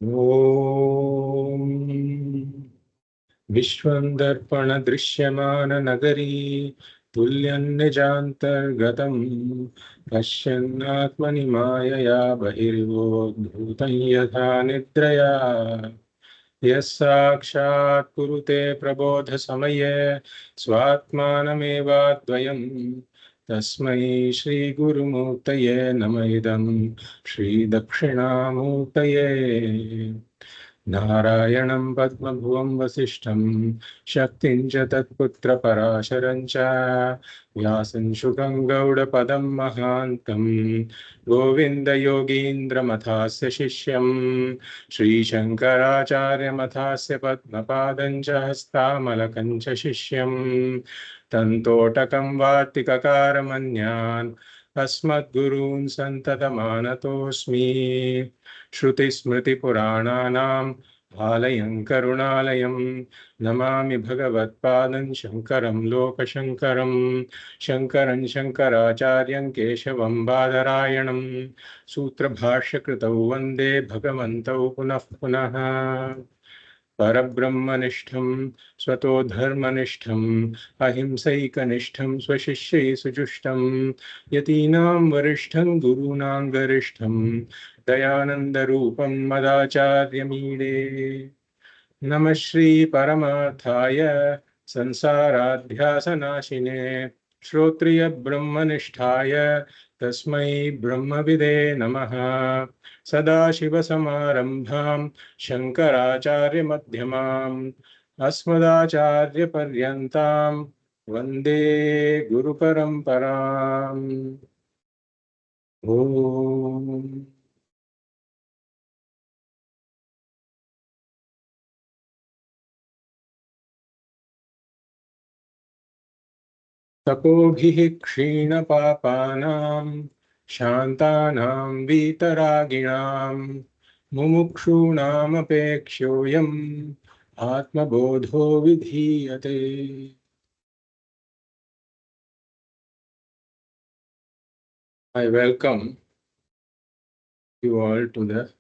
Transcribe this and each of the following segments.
ॐ विश्वंदर्पण दृश्यमान नगरी तुल्यं निजान्तर्गतं पश्यन्नात्मनि मायया बहिर्गोद्भूतं यथा निद्रया यः साक्षात् कुरुते प्रबोध समये स्वात्मानमेवाद्वयम् तस्मै श्री गुरुमूर्तये नमः इदं श्री दक्षिणामूर्तये नारायणं पद्मभुवं वसिष्ठं शक्तिं च तत्पुत्र पराशरं च व्यासं शुकं गौडपदं महान्तं गोविन्दयोगीन्द्रमथास्य शिष्यं श्रीशङ्कराचार्यमथास्य पद्मपादं च हस्तामलकं च शिष्यं तन्तोटकं वार्तिककारमन्यान् अस्मद्गुरून् सन्ततमानतोऽस्मि श्रुतिस्मृतिपुराणानाम् आलयं करुणालयं नमामि भगवत्पादं शङ्करं लोकशङ्करं शङ्करं शङ्कराचार्यं केशवं बादरायणं सूत्रभाष्यकृतौ वन्दे भगवन्तौ पुनः पुनः परब्रह्मनिष्ठं स्वतो धर्मनिष्ठं अहिंसैकनिष्ठं स्वशिष्यै सुजुष्टं यतीनां वरिष्ठं गुरूणां गरिष्ठं दयानन्दरूपं मदाचार्यमीडे नमः श्री परमार्थाय संसाराध्यासनाशिने श्रोत्रिय ब्रह्मनिष्ठाय तस्मै ब्रह्मविदे नमः सदाशिवसमारम्भां शङ्कराचार्यमध्यमाम् अस्मदाचार्यपर्यन्तां वन्दे गुरुपरम्पराम् ॐ तपोभिः क्षीणपापानां शान्तानां वीतरागिणां मुमुक्षूणामपेक्ष्योऽयम् आत्मबोधो विधीयते. I welcome you all to the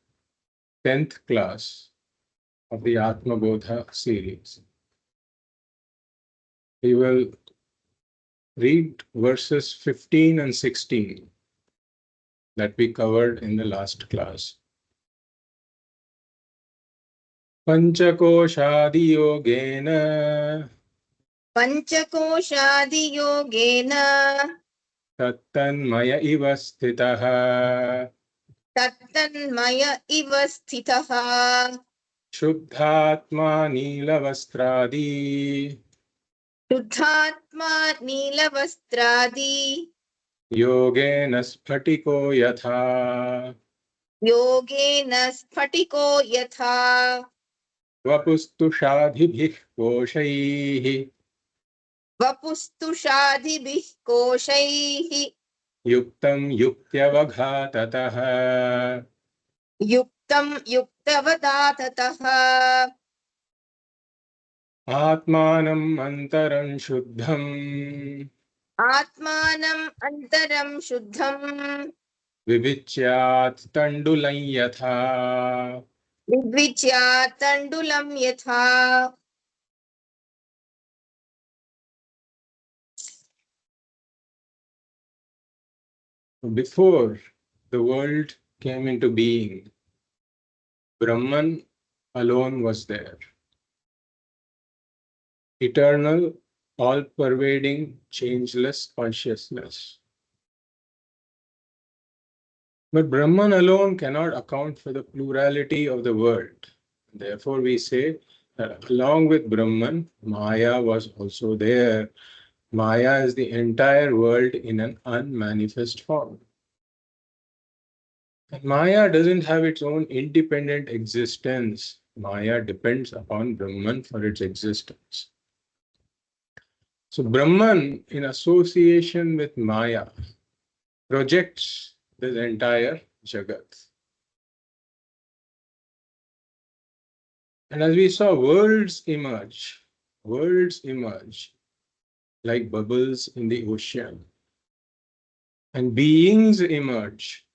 10th class of the Atma Bodha series. We will read verses 15 and 16 that we covered in the last class. Panchakosādiyogena तत्तन्मय इव स्थितः शुद्धात्मा नीलवस्त्रादि योगेन स्फटिको यथा वपुस्तुषादिभिः कोशैः युक्तं युक्त्यवघाततः आत्मानं अन्तरं शुद्धं विविच्यात् तण्डुलं यथा Before the world came into being, Brahman alone was there. Eternal, all-pervading, changeless consciousness. But Brahman alone cannot account for the plurality of the world. Therefore, we say that along with Brahman, Maya was also there. Maya is the entire world in an unmanifest form. And Maya doesn't have its own independent existence. Maya depends upon Brahman for its existence. So Brahman, in association with Maya, projects this entire Jagat. And as we saw, worlds emerge like bubbles in the ocean. And beings emerge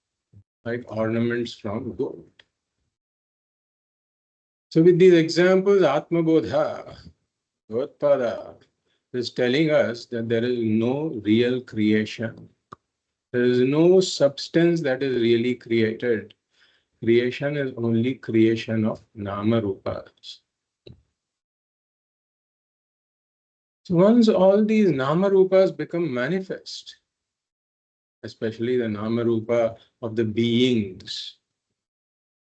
like ornaments from gold. So with these examples, Atma Bodha, Gaudapada, is telling us that there is no real creation. There is no substance that is really created. Creation is only creation of Nama Rupas. So once all these Nama Rupas become manifest, especially the Nama Rupa of the beings,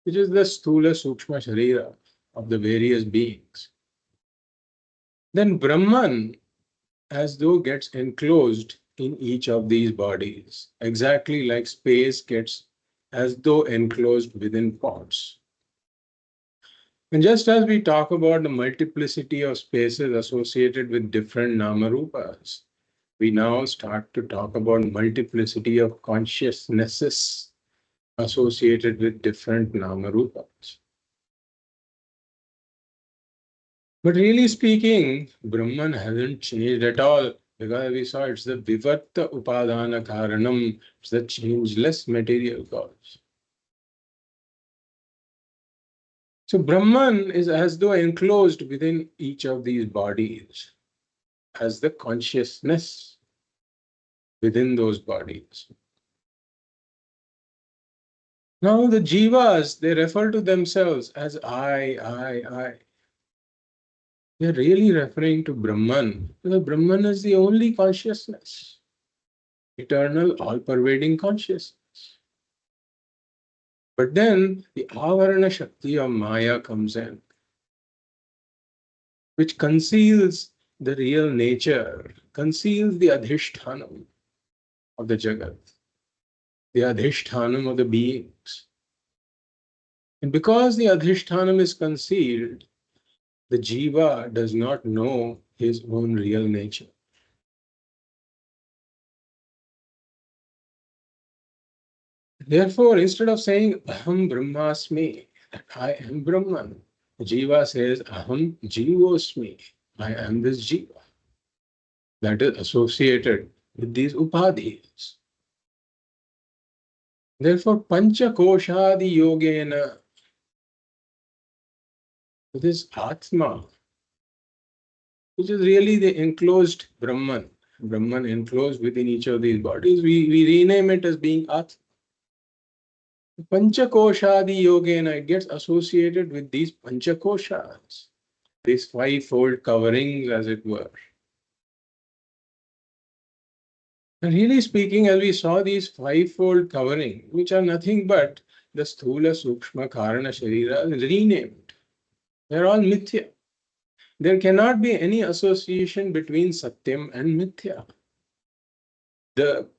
which is the Sthula Sūkṣma śarīra of the various beings, then Brahman as though gets enclosed in each of these bodies, exactly like space gets as though enclosed within pods. And just as we talk about the multiplicity of spaces associated with different Namarupas, we now start to talk about multiplicity of consciousnesses associated with different Namarupas. But really speaking, Brahman hasn't changed at all, because we saw it's the Vivarta Upadana Karanam, it's the changeless material cause. So Brahman is as though enclosed within each of these bodies, as the consciousness within those bodies. Now the jivas, they refer to themselves as I. They're really referring to Brahman, because Brahman is the only consciousness, eternal, all-pervading consciousness. But then the avarana shakti of Maya comes in, which conceals the real nature, conceals the adhishthanam of the Jagat, the adhishthanam of the beings. And because the adhishthanam is concealed, the jiva does not know his own real nature. Therefore, instead of saying Aham Brahmasmi, that I am Brahman, the jiva says Aham Jivosmi, I am this jiva. That is associated with these upadhis. Therefore, Pancha Koshadi Yogena, this Ātma, which is really the enclosed Brahman enclosed within each of these bodies, we rename it as being Ātma. Panchakoshadi Yogena, it gets associated with these Panchakoshas, these fivefold coverings, as it were. And really speaking, as we saw these fivefold coverings, which are nothing but the Sthula, Sūkṣma, Karana, śarīra, renamed. They're all mithya. There cannot be any association between Satyam and Mithya. The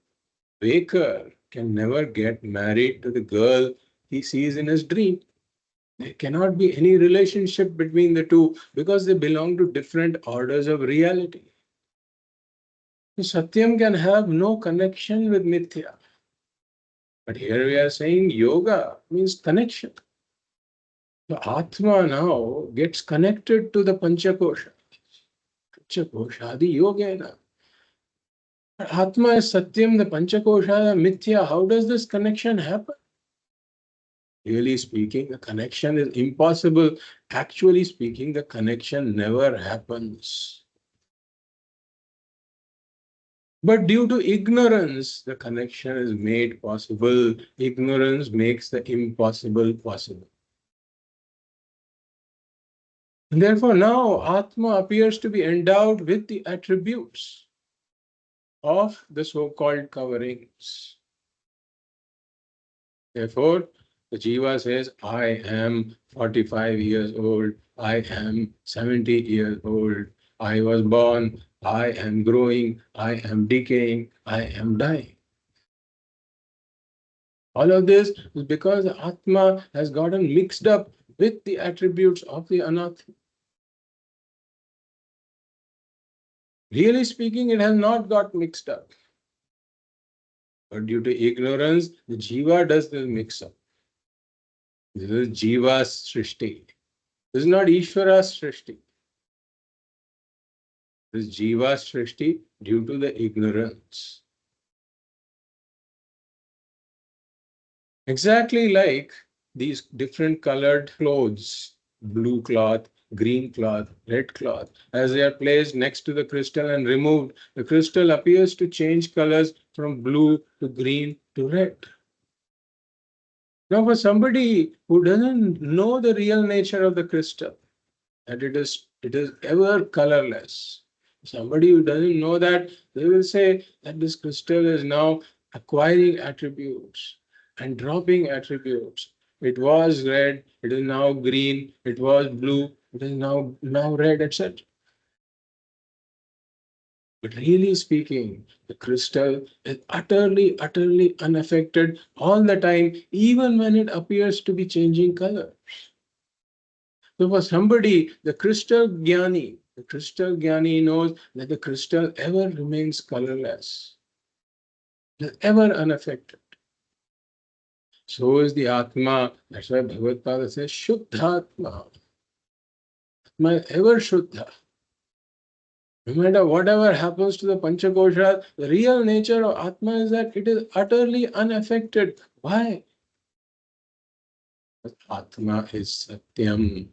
baker can never get married to the girl he sees in his dream. There cannot be any relationship between the two, because they belong to different orders of reality. So Satyam can have no connection with Mithya. But here we are saying yoga means connection. So Atma now gets connected to the Panchakosha. Panchakoshadi Yogena. Atma is Satyam, the Panchakosha is Mithya. How does this connection happen? Really speaking, the connection is impossible. Actually speaking, the connection never happens. But due to ignorance, the connection is made possible. Ignorance makes the impossible possible. And therefore, now Atma appears to be endowed with the attributes of the so-called coverings. Therefore, the jiva says, I am 45 years old, I am 70 years old, I was born, I am growing, I am decaying, I am dying. All of this is because the Atma has gotten mixed up with the attributes of the Anatma. Really speaking, it has not got mixed up. But due to ignorance, the jiva does this mix up. This is jiva's srishti. This is not Ishvara's srishti. This is jiva's srishti due to the ignorance. Exactly like these different colored clothes blue cloth, green cloth, red cloth. As they are placed next to the crystal and removed, the crystal appears to change colors from blue to green to red. Now, for somebody who doesn't know the real nature of the crystal, that it is ever colorless, somebody who doesn't know that, they will say that this crystal is now acquiring attributes and dropping attributes. It was red, it is now green, it was blue, it is now red, etc. But really speaking, the crystal is utterly, utterly unaffected all the time, even when it appears to be changing color. So for somebody, the crystal jnani knows that the crystal ever remains colorless, ever unaffected. So is the Atma. That's why Bhagavad Pada says, Shuddha-Atma. Atma is ever Shuddha. No matter whatever happens to the Panchakosha, the real nature of Atma is that it is utterly unaffected. Why? Because Atma is Satyam.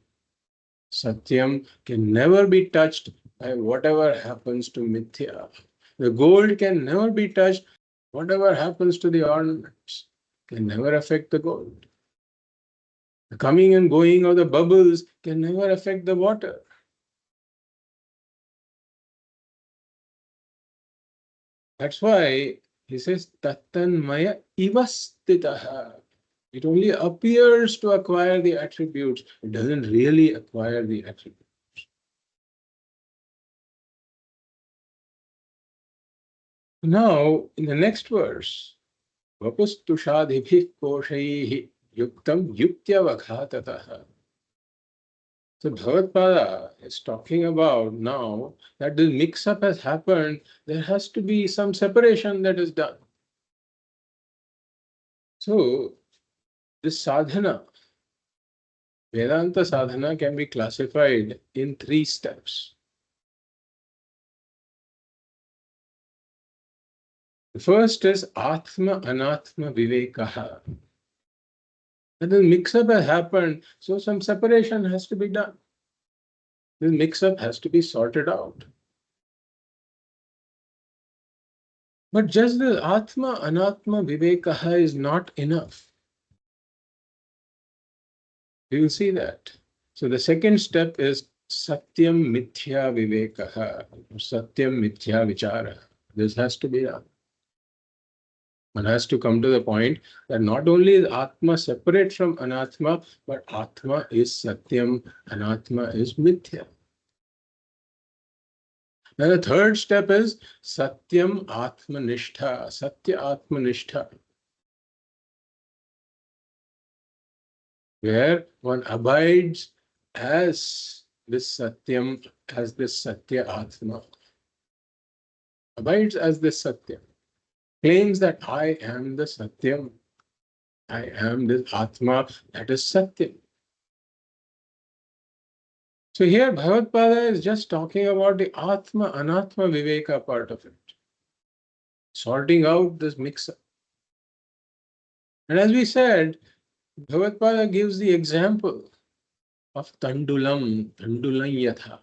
Satyam can never be touched by whatever happens to Mithya. The gold can never be touched. Whatever happens to the ornaments can never affect the gold. The coming and going of the bubbles can never affect the water. That's why he says, Tattanmaya ivastitaha. It only appears to acquire the attributes. It doesn't really acquire the attributes. Now, in the next verse, Vapustushadhibhih koshaihi yuktam yuktya. So Bhagavad is talking about now that this mix-up has happened, there has to be some separation that is done. So this sadhana, Vedanta sadhana, can be classified in 3 steps. The first is Ātma Anātma Viveka. And the mix-up has happened, so some separation has to be done. This mix-up has to be sorted out. But just the Atma Anatma Viveka is not enough. We will see that. So the second step is Satyam Mithya Viveka, Satyam Mithya Vichara. This has to be done. One has to come to the point that not only is Atma separate from Anatma, but Atma is Satyam, Anatma is Mithya. Then the third step is Satyam Atmanishtha, Satya Atmanishtha, where one abides as this Satyam, as this Satya Atma. Abides as this Satyam. Claims that I am the Satyam. I am this Atma that is Satyam. So here Bhagavad Pada is just talking about the Atma Anatma Viveka part of it. Sorting out this mix-up. And as we said, Bhagavad Pada gives the example of Tandulam Yatha.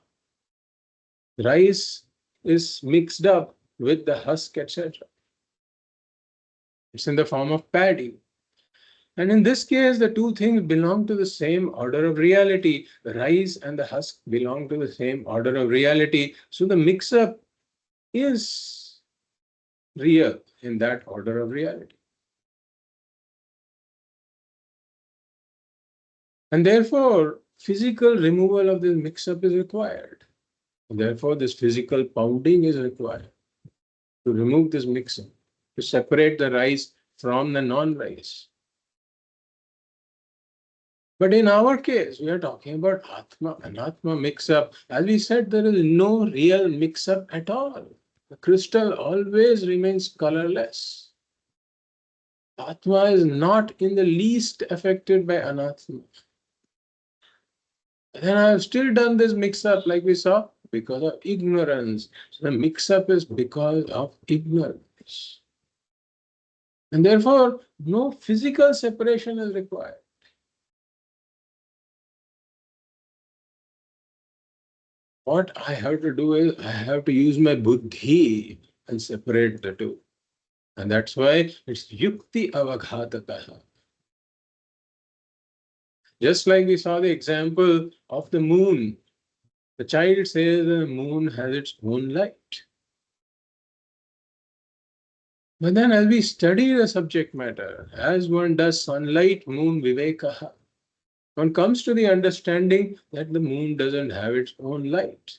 Rice is mixed up with the husk, etc. It's in the form of paddy. And in this case, the two things belong to the same order of reality. The rice and the husk belong to the same order of reality. So the mix-up is real in that order of reality. And therefore, physical removal of this mix-up is required. And therefore, this physical pounding is required to remove this mix-up, to separate the rice from the non-rice. But in our case, we are talking about Atma and Atma mix-up. As we said, there is no real mix-up at all. The crystal always remains colorless. Atma is not in the least affected by Anatma. Then I have still done this mix-up like we saw because of ignorance. So the mix-up is because of ignorance. And therefore, no physical separation is required. What I have to do is I have to use my buddhi and separate the two. And that's why it's yukti avaghatataha. Just like we saw the example of the moon. The child says the moon has its own light. But then as we study the subject matter, as one does sunlight, moon, viveka, one comes to the understanding that the moon doesn't have its own light.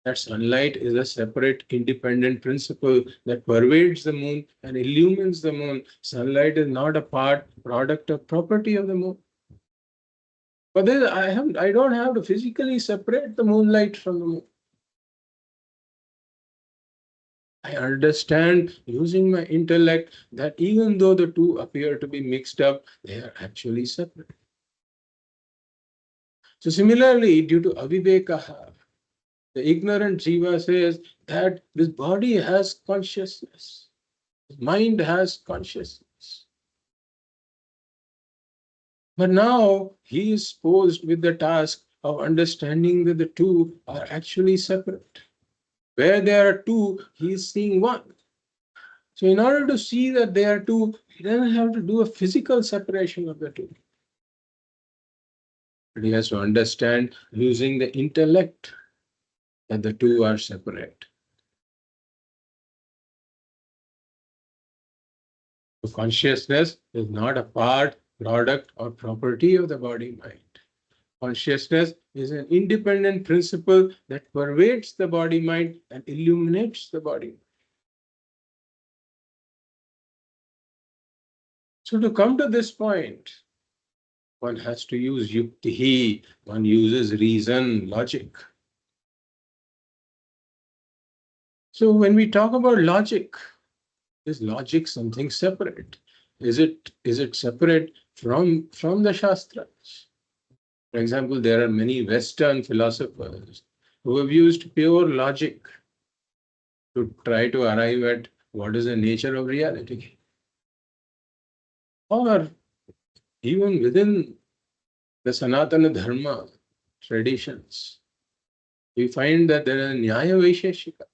That sunlight is a separate, independent principle that pervades the moon and illumines the moon. Sunlight is not a product or property of the moon. But then I don't have to physically separate the moonlight from the moon. I understand using my intellect that even though the two appear to be mixed up, they are actually separate. So similarly, due to aviveka, the ignorant jiva says that this body has consciousness, this mind has consciousness. But now he is posed with the task of understanding that the two are actually separate. Where there are two, he is seeing one. So in order to see that they are two, he doesn't have to do a physical separation of the two. But he has to understand using the intellect that the two are separate. So consciousness is not a product, or property of the body-mind. Consciousness is an independent principle that pervades the body-mind and illuminates the body. So to come to this point, one has to use yukti, one uses reason, logic. So when we talk about logic, is logic something separate? Is it separate from the Shastras? For example, there are many Western philosophers who have used pure logic to try to arrive at what is the nature of reality. Or even within the Sanatana Dharma traditions, we find that there are Nyaya Vaisheshika.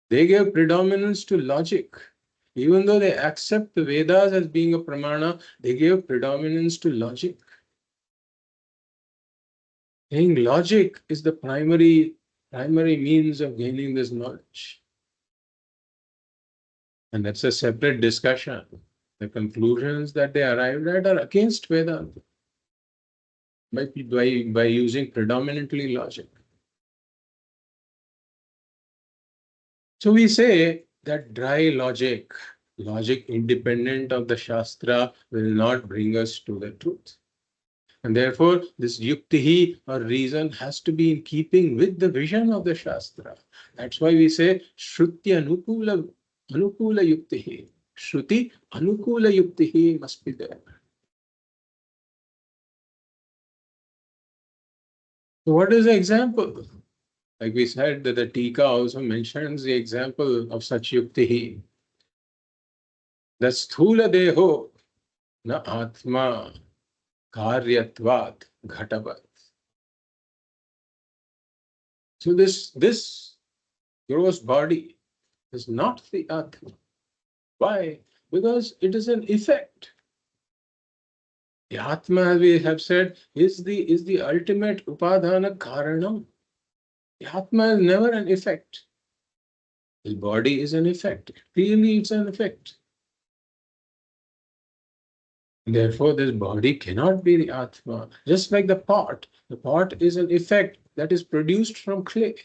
They give predominance to logic. Even though they accept the Vedas as being a pramana, they give predominance to logic. Saying logic is the primary means of gaining this knowledge. And that's a separate discussion. The conclusions that they arrived at are against Vedanta by using predominantly logic. So we say that dry logic independent of the Shastra, will not bring us to the truth. And therefore, this yuktihi or reason has to be in keeping with the vision of the Shastra. That's why we say Shruti Anukula Yuktihi. Shruti Anukula Yuktihi must be there. So what is the example? Like we said, that the Tika also mentions the example of such yuktihi. The sthula deho na Ātma karyatvat ghatavat. So this gross body is not the Atma. Why? Because it is an effect. The Atma, as we have said, is the ultimate upadhana karanam. The Atma is never an effect. The body is an effect. Really, it's an effect. Therefore, this body cannot be the Atma. Just like the pot is an effect that is produced from clay.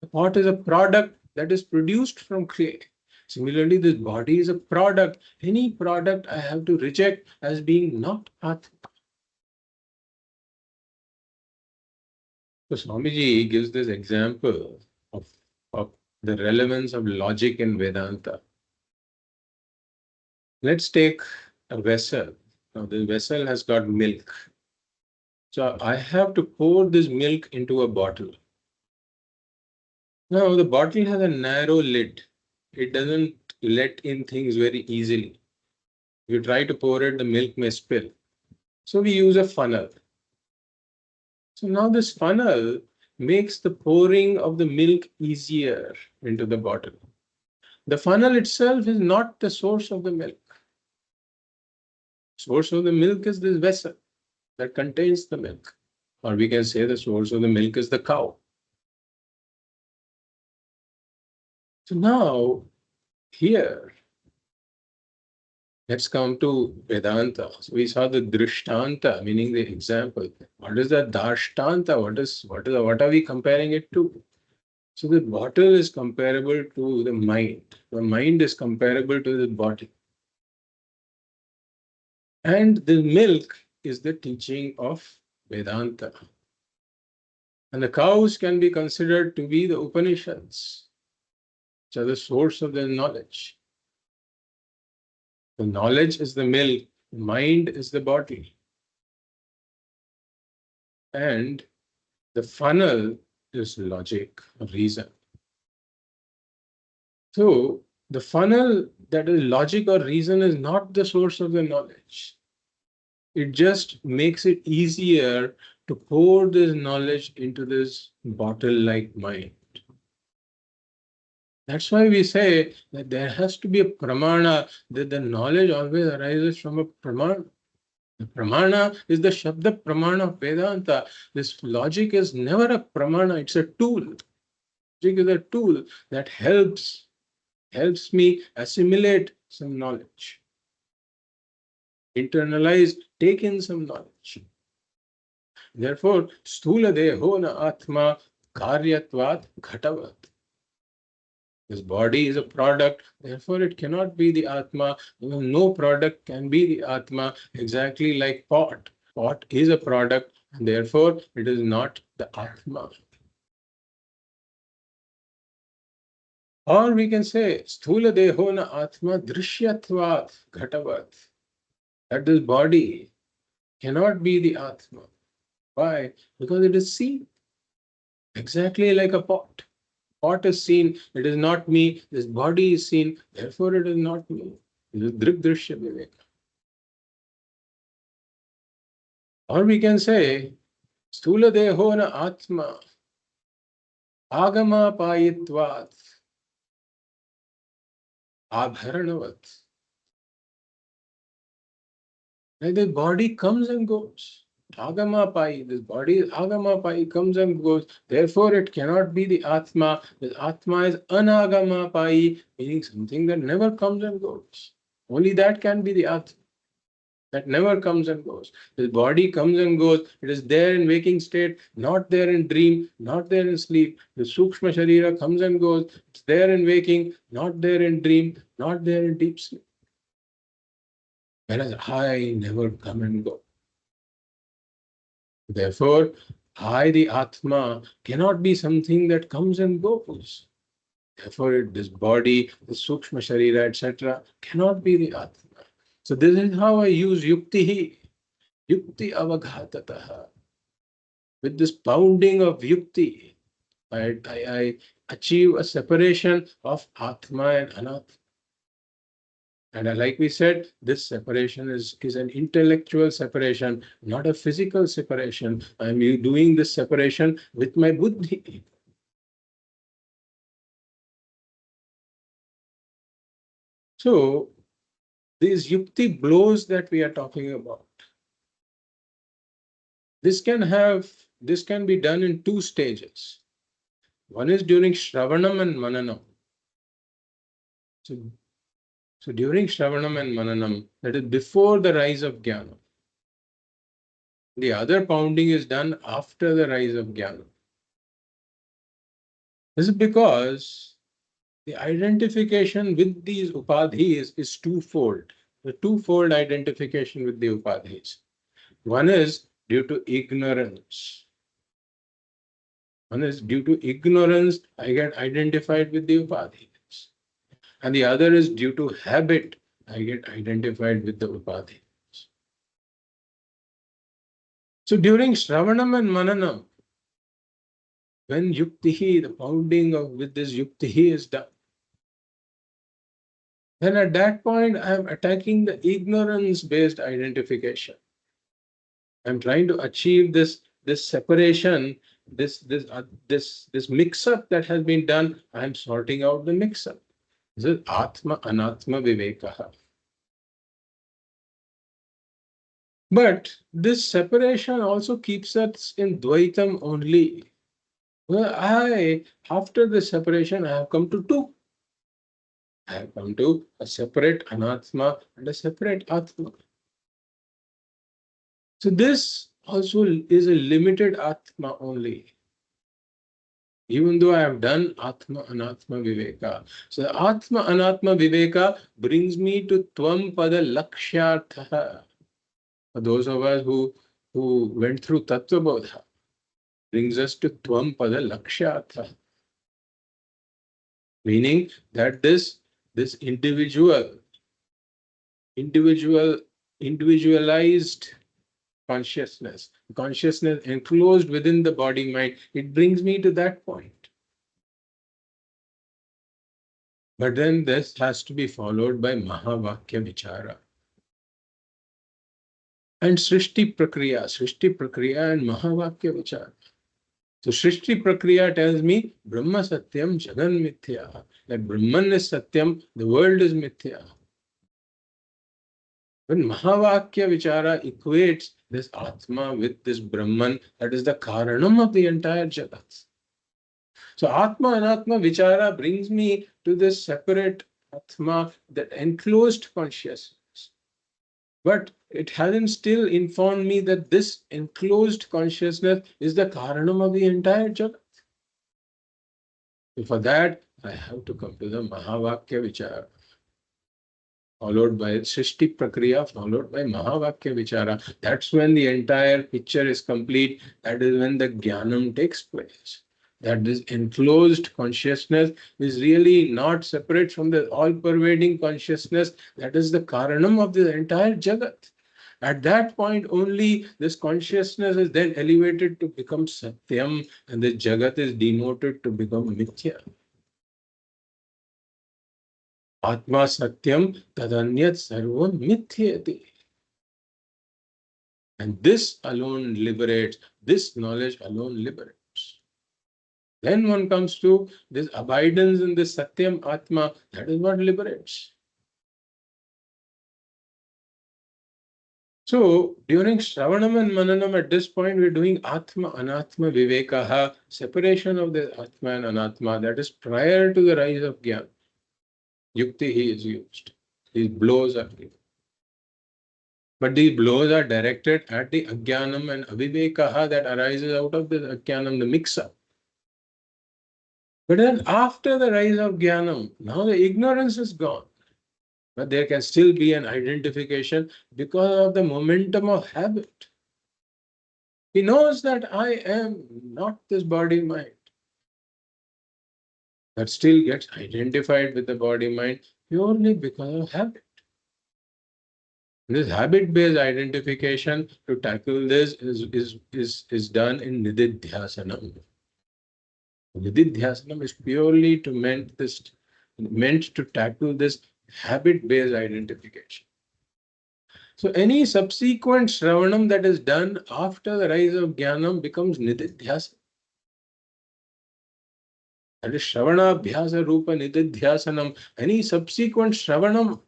The pot is a product that is produced from clay. Similarly, this body is a product. Any product I have to reject as being not Atma. So Swamiji gives this example of the relevance of logic in Vedanta. Let's take a vessel. Now the vessel has got milk. So I have to pour this milk into a bottle. Now the bottle has a narrow lid. It doesn't let in things very easily. If you try to pour it, the milk may spill. So we use a funnel. So now this funnel makes the pouring of the milk easier into the bottle. The funnel itself is not the source of the milk. Source of the milk is this vessel that contains the milk. Or we can say the source of the milk is the cow. So now, here, let's come to Vedanta. So we saw the Dṛśṭanta, meaning the example. What is the Darshtanta? What are we comparing it to? So the bottle is comparable to the mind. The mind is comparable to the body. And the milk is the teaching of Vedanta. And the cows can be considered to be the Upanishads, which are the source of the knowledge. The knowledge is the milk, the mind is the body. And the funnel is logic, reason. So the funnel that is logic or reason is not the source of the knowledge. It just makes it easier to pour this knowledge into this bottle-like mind. That's why we say that there has to be a pramana, that the knowledge always arises from a pramana. The pramana is the Shabda pramana of Vedanta. This logic is never a pramana, it's a tool. Logic is a tool that helps me assimilate some knowledge, internalize, take in some knowledge. Therefore, sthula deho na atma karyatvat ghatavat. This body is a product, therefore it cannot be the Atma. No product can be the Atma, exactly like pot. Pot is a product, and therefore it is not the Atma. Or we can say, sthula deho na atma drishyatvat ghatavat. That this body cannot be the Atma. Why? Because it is seen. Exactly like a pot. Pot is seen, it is not me. This body is seen, therefore it is not me. It is Dṛg-Dṛśya Viveka. Or we can say, sthula deho na atma agama payitvat abharanavat. Like the body comes and goes. Agama pai, this body is agama pai, comes and goes. Therefore, it cannot be the Atma. The Atma is anagama pai, meaning something that never comes and goes. Only that can be the Atma. That never comes and goes. The body comes and goes. It is there in waking state, not there in dream, not there in sleep. The sūkṣma śarīra comes and goes. It's there in waking, not there in dream, not there in deep sleep. Whereas I never come and go. Therefore, I, the Atma, cannot be something that comes and goes. Therefore, this body, the sūkṣma śarīra, etc., cannot be the Atma. So this is how I use yukti avaghatataha. With this pounding of yukti, I achieve a separation of Atma and Anatma. And like we said, this separation is an intellectual separation, not a physical separation. I'm doing this separation with my buddhi. So, these yukti blows that we are talking about, this can be done in two stages. One is during Shravanam and Mananam. So during Shravanam and Mananam, that is before the rise of Jnana. The other pounding is done after the rise of Jnana. This is because the identification with these upadhis is twofold. The twofold identification with the upadhis. One is due to ignorance. One is due to ignorance, I get identified with the upadhis. And the other is due to habit, I get identified with the upadhis. So during Shravanam and Mananam, when yuktihi, the pounding with this yuktihi is done, then at that point I am attacking the ignorance-based identification. I'm trying to achieve this separation this mix-up that has been done, I am sorting out the mix-up. This is Atma Anatma Viveka. But this separation also keeps us in Dvaitam only. Well, after the separation, I have come to two. I have come to a separate Anatma and a separate Atma. So this also is a limited Atma only. Even though I have done Atma Anatma Viveka. So the Atma Anatma Viveka brings me to Tvam Pada Lakshyartha. For those of us who went through Tattva Bodha, brings us to Tvam Pada Lakshyartha. Meaning that this individualized consciousness enclosed within the body mind, it brings me to that point. But then this has to be followed by Mahavakya Vichara. And Srishti Prakriya and Mahavakya Vichara. So Srishti Prakriya tells me Brahma Satyam Jagan Mithya. That Brahman is Satyam, the world is Mithya. When Mahavakya Vichara equates this Atma with this Brahman, that is the Karanam of the entire Jagat. So Atma Anatma Vichara brings me to this separate Atma, that enclosed consciousness. But it hasn't still informed me that this enclosed consciousness is the Karanam of the entire Jagat. So for that, I have to come to the Mahavakya Vichara, followed by Srishti Prakriya, followed by Mahavakya Vichara. That's when the entire picture is complete. That is when the Jnanam takes place. That this enclosed consciousness is really not separate from the all-pervading consciousness. That is the Karanam of the entire Jagat. At that point only, this consciousness is then elevated to become Satyam, and the Jagat is demoted to become Mithya. Atma Satyam Tadanyat Sarvam Mithyati. And this alone liberates, this knowledge alone liberates. Then one comes to this abidance in this Satyam Atma, that is what liberates. So during Shravanam and Mananam, at this point, we're doing Atma Anatma Vivekaha, separation of the Atma and Anatma, that is prior to the rise of Jnana. Yukti he is used. These blows are given. But these blows are directed at the Ajnanam and Avivekaha that arises out of the Ajnanam, the mix-up. But then after the rise of Jnanam, now the ignorance is gone. But there can still be an identification because of the momentum of habit. He knows that I am not this body-mind. That still gets identified with the body-mind purely because of habit. This habit-based identification to tackle this is done in Nididhyasanam. Nididhyasanam is purely meant to tackle this habit-based identification. So any subsequent Shravanam that is done after the rise of Jnanam becomes Nididhyasanam. That is Shravana Abhyasa Rupa Nididhyasanam. Any subsequent Shravanam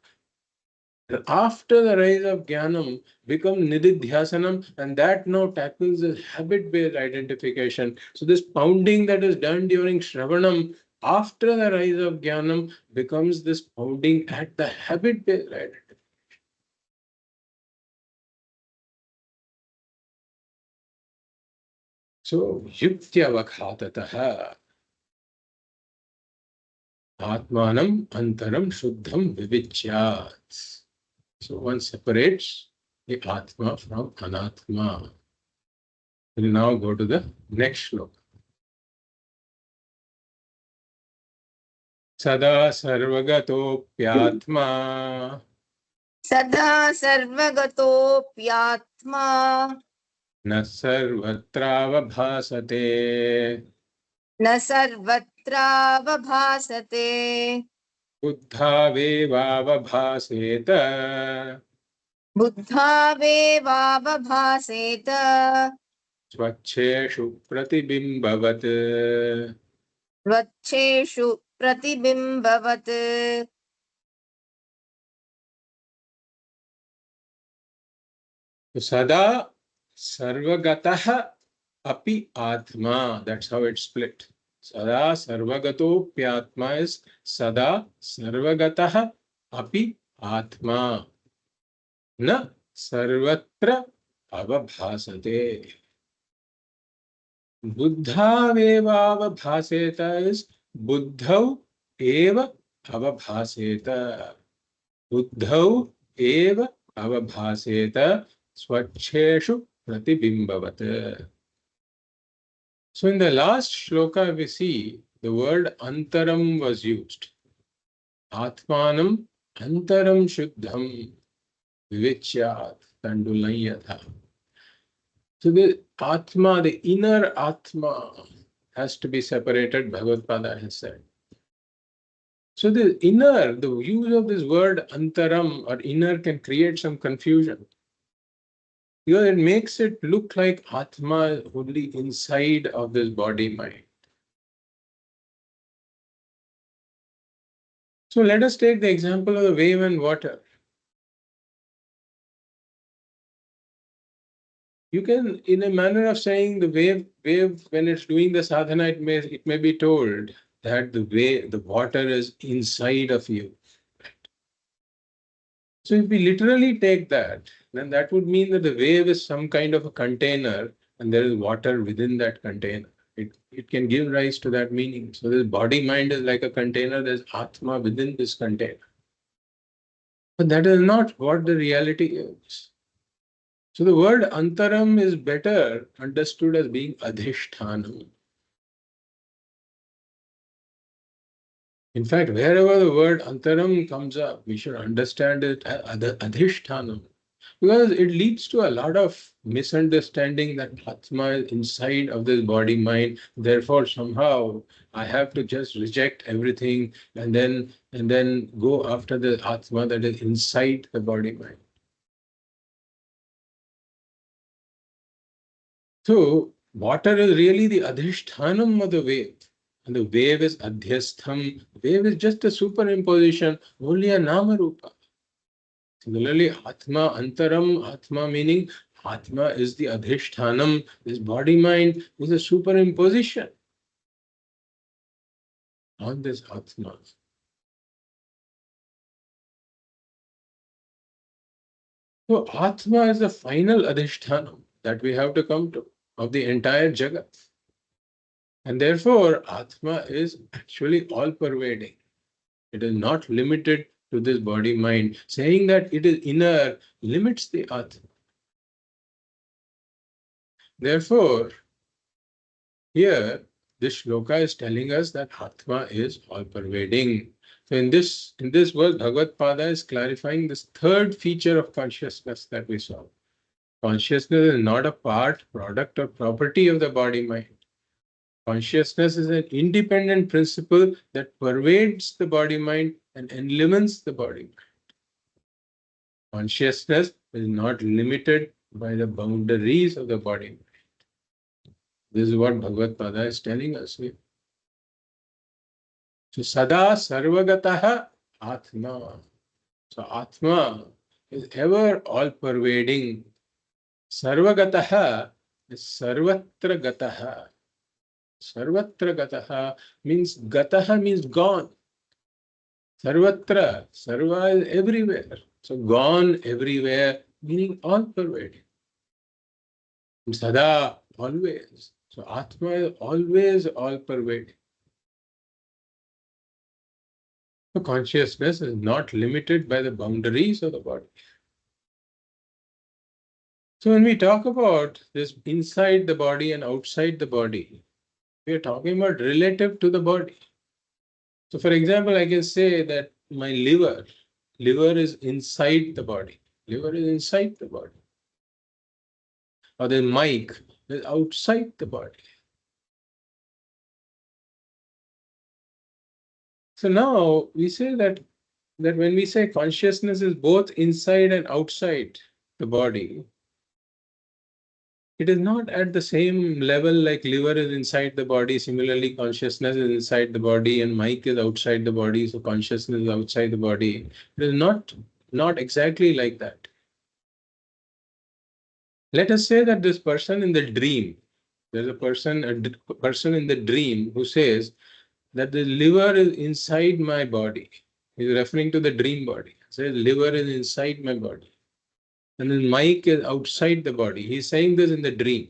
after the rise of Jnanam becomes Nididhyasanam, and that now tackles the habit-based identification. So this pounding that is done during Shravanam after the rise of Jnanam becomes this pounding at the habit-based identification. So Yuktya Atmanam Antaram Shuddham Vivichyat. So one separates the Atma from Anatma. We'll now go to the next shloka. Sada Sarvagatopyatma. Sada Sarvagatopyatma. Na Sarvatra Bhasate. Na Sarvatra Vabhasate. Buddha Vevavabhaseta. Buddha Vevavabhaseta. Svacheshu pratibimbavat. स्वच्छेषु प्रतिबिम्बवत् Sada sarvagatah api atma. That's how it's split. Sada sarvagato pyatma is sada sarvagatah api atma. Na sarvatra avabhasate. Buddhavevavabhaseta is buddhau eva avabhaseta. Buddhau eva avabhaseta swacheshu pratibimbavat. So in the last shloka we see the word antaram was used. Atmanam antaram shuddham vivicyat tandulayatha. So the Atma, the inner Atma, has to be separated, Bhagavad-pada has said. So the inner, the use of this word antaram or inner can create some confusion. Because it makes it look like Atma is only inside of this body-mind. So let us take the example of the wave and water. You can, in a manner of saying the wave when it's doing the sadhana, it may be told that the water is inside of you. So if we literally take that, then that would mean that the wave is some kind of a container and there is water within that container. It can give rise to that meaning. So this body mind is like a container, there's Atma within this container. But that is not what the reality is. So the word antaram is better understood as being adhishthanam. In fact, wherever the word antaram comes up, we should understand it as adhishthanam. Because it leads to a lot of misunderstanding that Atma is inside of this body mind. Therefore, somehow I have to just reject everything and then go after the Atma that is inside the body mind. So water is really the adhishthanam of the wave. And the wave is adhyastham. Wave is just a superimposition, only a nama rupa. Similarly, Atma, Antaram, Atma meaning Atma is the Adhishthanam, this body mind is a superimposition on this Atma. So Atma is the final Adhishthanam that we have to come to of the entire Jagat. And therefore, Atma is actually all-pervading. It is not limited to this body mind. Saying that it is inner limits the Atma. Therefore, here, this shloka is telling us that Atma is all-pervading. So in this verse, Bhagavad-pada is clarifying this third feature of consciousness that we saw. Consciousness is not a part, product, or property of the body-mind. Consciousness is an independent principle that pervades the body-mind and enlimens the body-mind. Consciousness is not limited by the boundaries of the body-mind. This is what Bhagavad-pada is telling us here. So sada sarvagataha Atma. So Atma is ever all-pervading. Sarvagataha is sarvatra gataha. Sarvatra gataha means gataha means gone. Sarvatra, sarva is everywhere. So gone everywhere, meaning all-pervading. Sada, always. So Atma is always all-pervading. So consciousness is not limited by the boundaries of the body. So when we talk about this inside the body and outside the body, we are talking about relative to the body. So for example, I can say that my liver is inside the body. Liver is inside the body. Or the mic is outside the body. So now we say that when we say consciousness is both inside and outside the body, it is not at the same level like liver is inside the body. Similarly, consciousness is inside the body and mic is outside the body. So consciousness is outside the body. It is not exactly like that. Let us say that this person in the dream, there's a person in the dream who says that the liver is inside my body. He's referring to the dream body. He says liver is inside my body. And then mic is outside the body. He's saying this in the dream.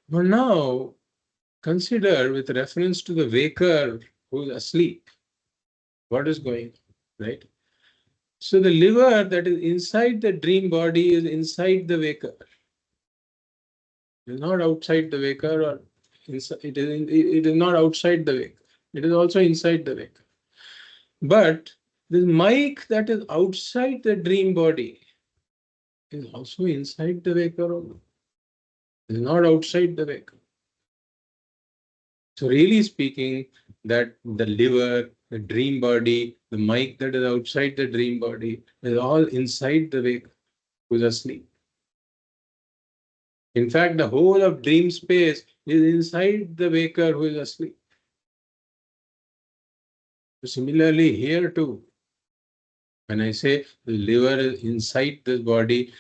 But now consider with reference to the waker who is asleep, what is going on, right? So the liver that is inside the dream body is inside the waker. It is not outside the waker, or it is not outside the waker. It is also inside the waker. But this mic that is outside the dream body is also inside the waker. It is not outside the waker. So really speaking, that the liver, the dream body, the mic that is outside the dream body is all inside the waker who is asleep. In fact, the whole of dream space is inside the waker who is asleep. So similarly, here too, when I say the liver is inside this body,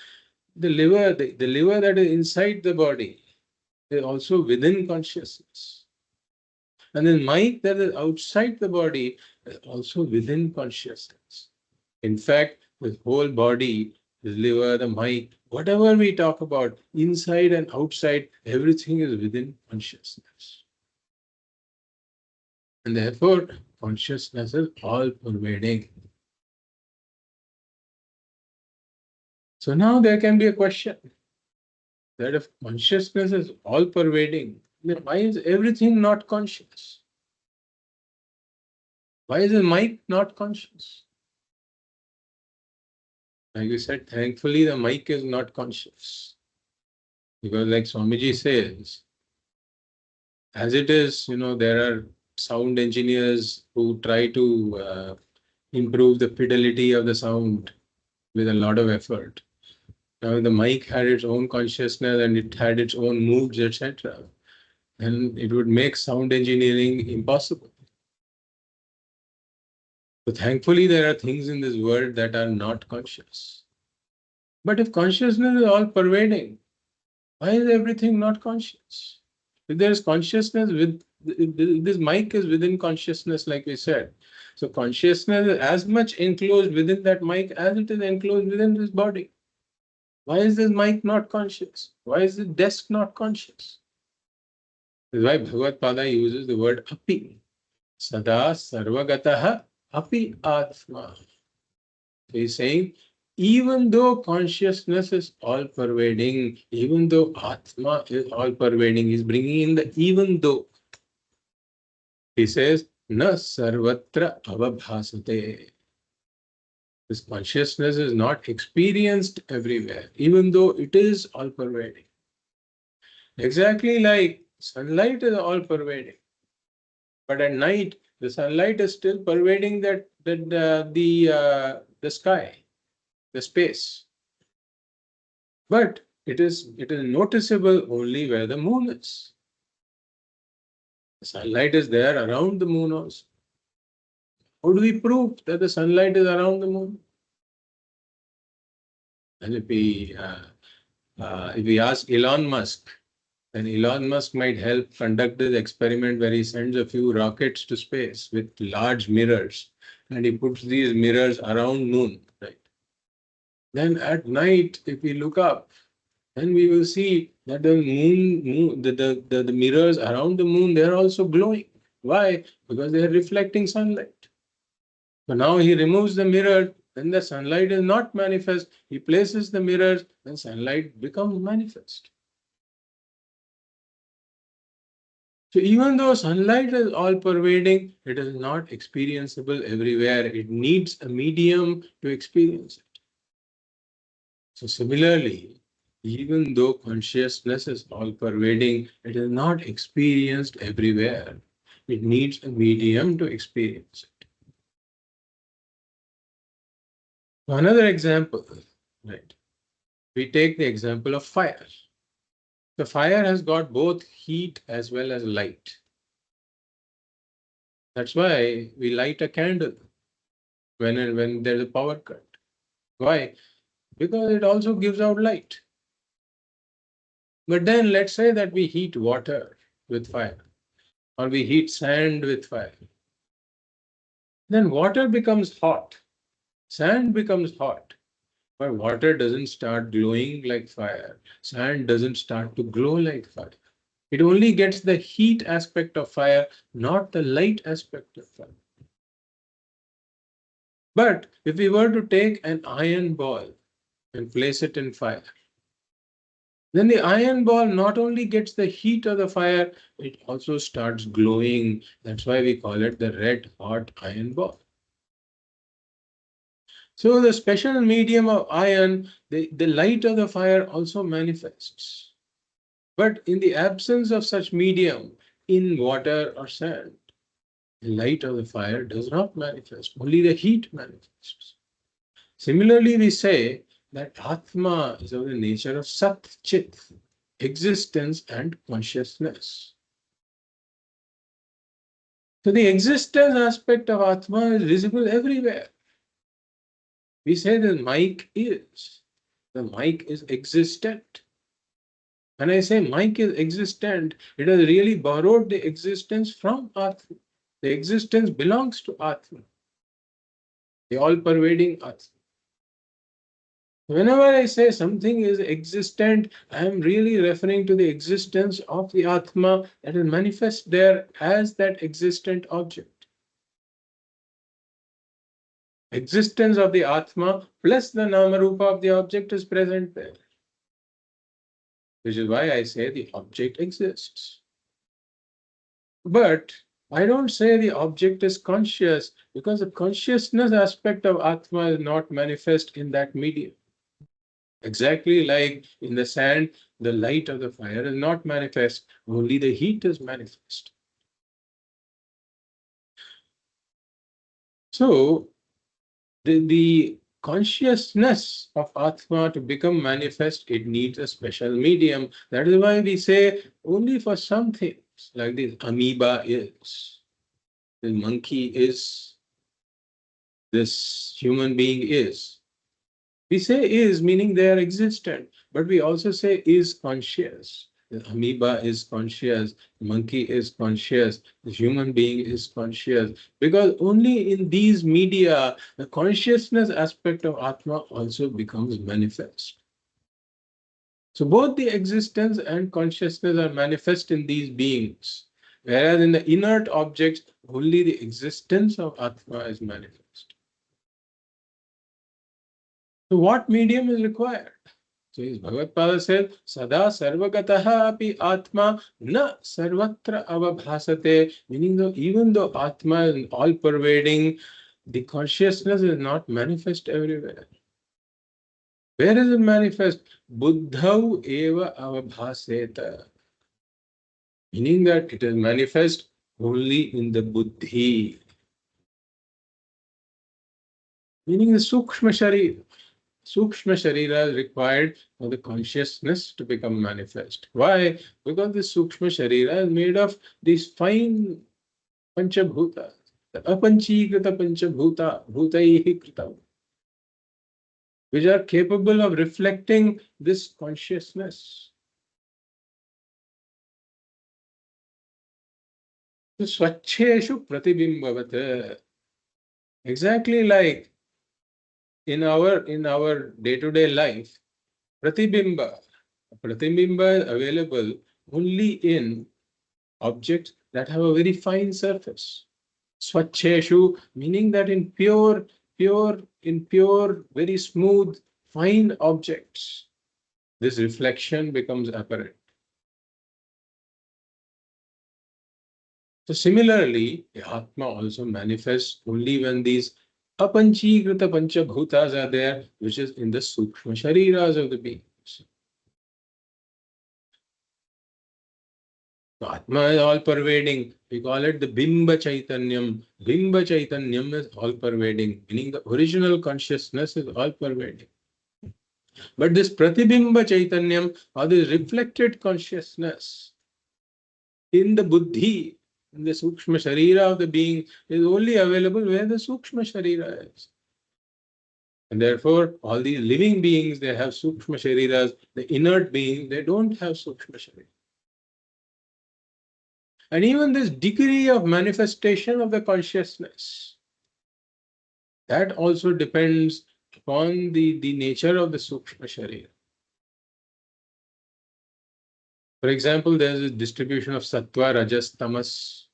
the liver that is inside the body is also within consciousness. And then mic that is outside the body is also within consciousness. In fact, the whole body, the liver, the mic, whatever we talk about, inside and outside, everything is within consciousness. And therefore, consciousness is all-pervading. So now there can be a question that if consciousness is all-pervading, then why is everything not conscious? Why is the mic not conscious? Like you said, thankfully the mic is not conscious. Because like Swamiji says, as it is, there are sound engineers who try to improve the fidelity of the sound with a lot of effort. Now, the mic had its own consciousness and it had its own moods, etc. And it would make sound engineering impossible. So thankfully, there are things in this world that are not conscious. But if consciousness is all pervading, why is everything not conscious? If there is consciousness, this mic is within consciousness, like we said. So consciousness is as much enclosed within that mic as it is enclosed within this body. Why is this mic not conscious? Why is the desk not conscious? This is why Bhagavad Pada uses the word api. Sada sarvagataha api Ātma. So he's saying, even though consciousness is all-pervading, even though Atma is all-pervading, he's bringing in the even though. He says, na sarvatra avabhasate. This consciousness is not experienced everywhere, even though it is all-pervading. Exactly like sunlight is all-pervading. But at night, the sunlight is still pervading the sky, the space. But it is noticeable only where the moon is. The sunlight is there around the moon also. How do we prove that the sunlight is around the moon? And if we ask Elon Musk, then Elon Musk might help conduct this experiment where he sends a few rockets to space with large mirrors, and he puts these mirrors around moon, right? Then at night, if we look up, then we will see that the the mirrors around the moon, they are also glowing. Why? Because they are reflecting sunlight. So now he removes the mirror, then the sunlight is not manifest. He places the mirrors, then sunlight becomes manifest. So even though sunlight is all-pervading, it is not experienceable everywhere. It needs a medium to experience it. So similarly, even though consciousness is all-pervading, it is not experienced everywhere. It needs a medium to experience it. Another example, right? We take the example of fire. The fire has got both heat as well as light. That's why we light a candle when there's a power cut. Why? Because it also gives out light. But then let's say that we heat water with fire, or we heat sand with fire. Then water becomes hot, sand becomes hot, but water doesn't start glowing like fire. Sand doesn't start to glow like fire. It only gets the heat aspect of fire, not the light aspect of fire. But if we were to take an iron ball and place it in fire, then the iron ball not only gets the heat of the fire, it also starts glowing. That's why we call it the red hot iron ball. So the special medium of iron, the light of the fire also manifests. But in the absence of such medium, in water or sand, the light of the fire does not manifest, only the heat manifests. Similarly, we say that Atma is of the nature of Sat Chit, existence and consciousness. So the existence aspect of Atma is visible everywhere. We say the mic is existent. When I say mic is existent, it has really borrowed the existence from Atma. The existence belongs to Atma, the all-pervading Atma. Whenever I say something is existent, I am really referring to the existence of the Atma that is manifest there as that existent object. Existence of the Atma plus the Namarupa of the object is present there. Which is why I say the object exists. But I don't say the object is conscious, because the consciousness aspect of Atma is not manifest in that medium. Exactly like in the sand, the light of the fire is not manifest, only the heat is manifest. So the consciousness of Atma to become manifest, it needs a special medium. That is why we say only for some things, like this amoeba is, this monkey is, this human being is. We say is meaning they are existent, but we also say is conscious. The amoeba is conscious, the monkey is conscious, the human being is conscious, because only in these media the consciousness aspect of Atma also becomes manifest. So both the existence and consciousness are manifest in these beings, whereas in the inert objects only the existence of Atma is manifest. So what medium is required? So his Bhagavad says, Sada sarvagataha api Atma na sarvatra avabhasate, meaning that even though Atma is all-pervading, the consciousness is not manifest everywhere. Where is it manifest? Buddhau eva avabhaseta, meaning that it is manifest only in the buddhi, meaning the sūkṣma śarīra. Sūkṣma śarīra is required for the consciousness to become manifest. Why? Because the sūkṣma śarīra is made of these fine panchabhuta, the apanchīkrita panchabhuta, bhutaihi kritam, which are capable of reflecting this consciousness. So swachheshu pratibimbavat, exactly like in our day-to-day life, pratibimba is available only in objects that have a very fine surface. Swachheshu, meaning that in pure, very smooth, fine objects, this reflection becomes apparent. So similarly, the Atma also manifests only when these apanchīkrita panchabhutas are there, which is in the sūkṣma śarīras of the beings. So Atma is all-pervading. We call it the Bimba Chaitanyam. Bimba Chaitanyam is all-pervading, meaning the original consciousness is all-pervading. But this pratibimba chaitanyam, or this reflected consciousness in the buddhi, in the sūkṣma śarīra of the being, is only available where the sūkṣma śarīra is. And therefore, all these living beings, they have sūkṣma śarīras. The inert beings, they don't have sūkṣma śarīra. And even this degree of manifestation of the consciousness, that also depends upon the nature of the sūkṣma śarīra. For example, there is a distribution of sattva, rajas, tamas.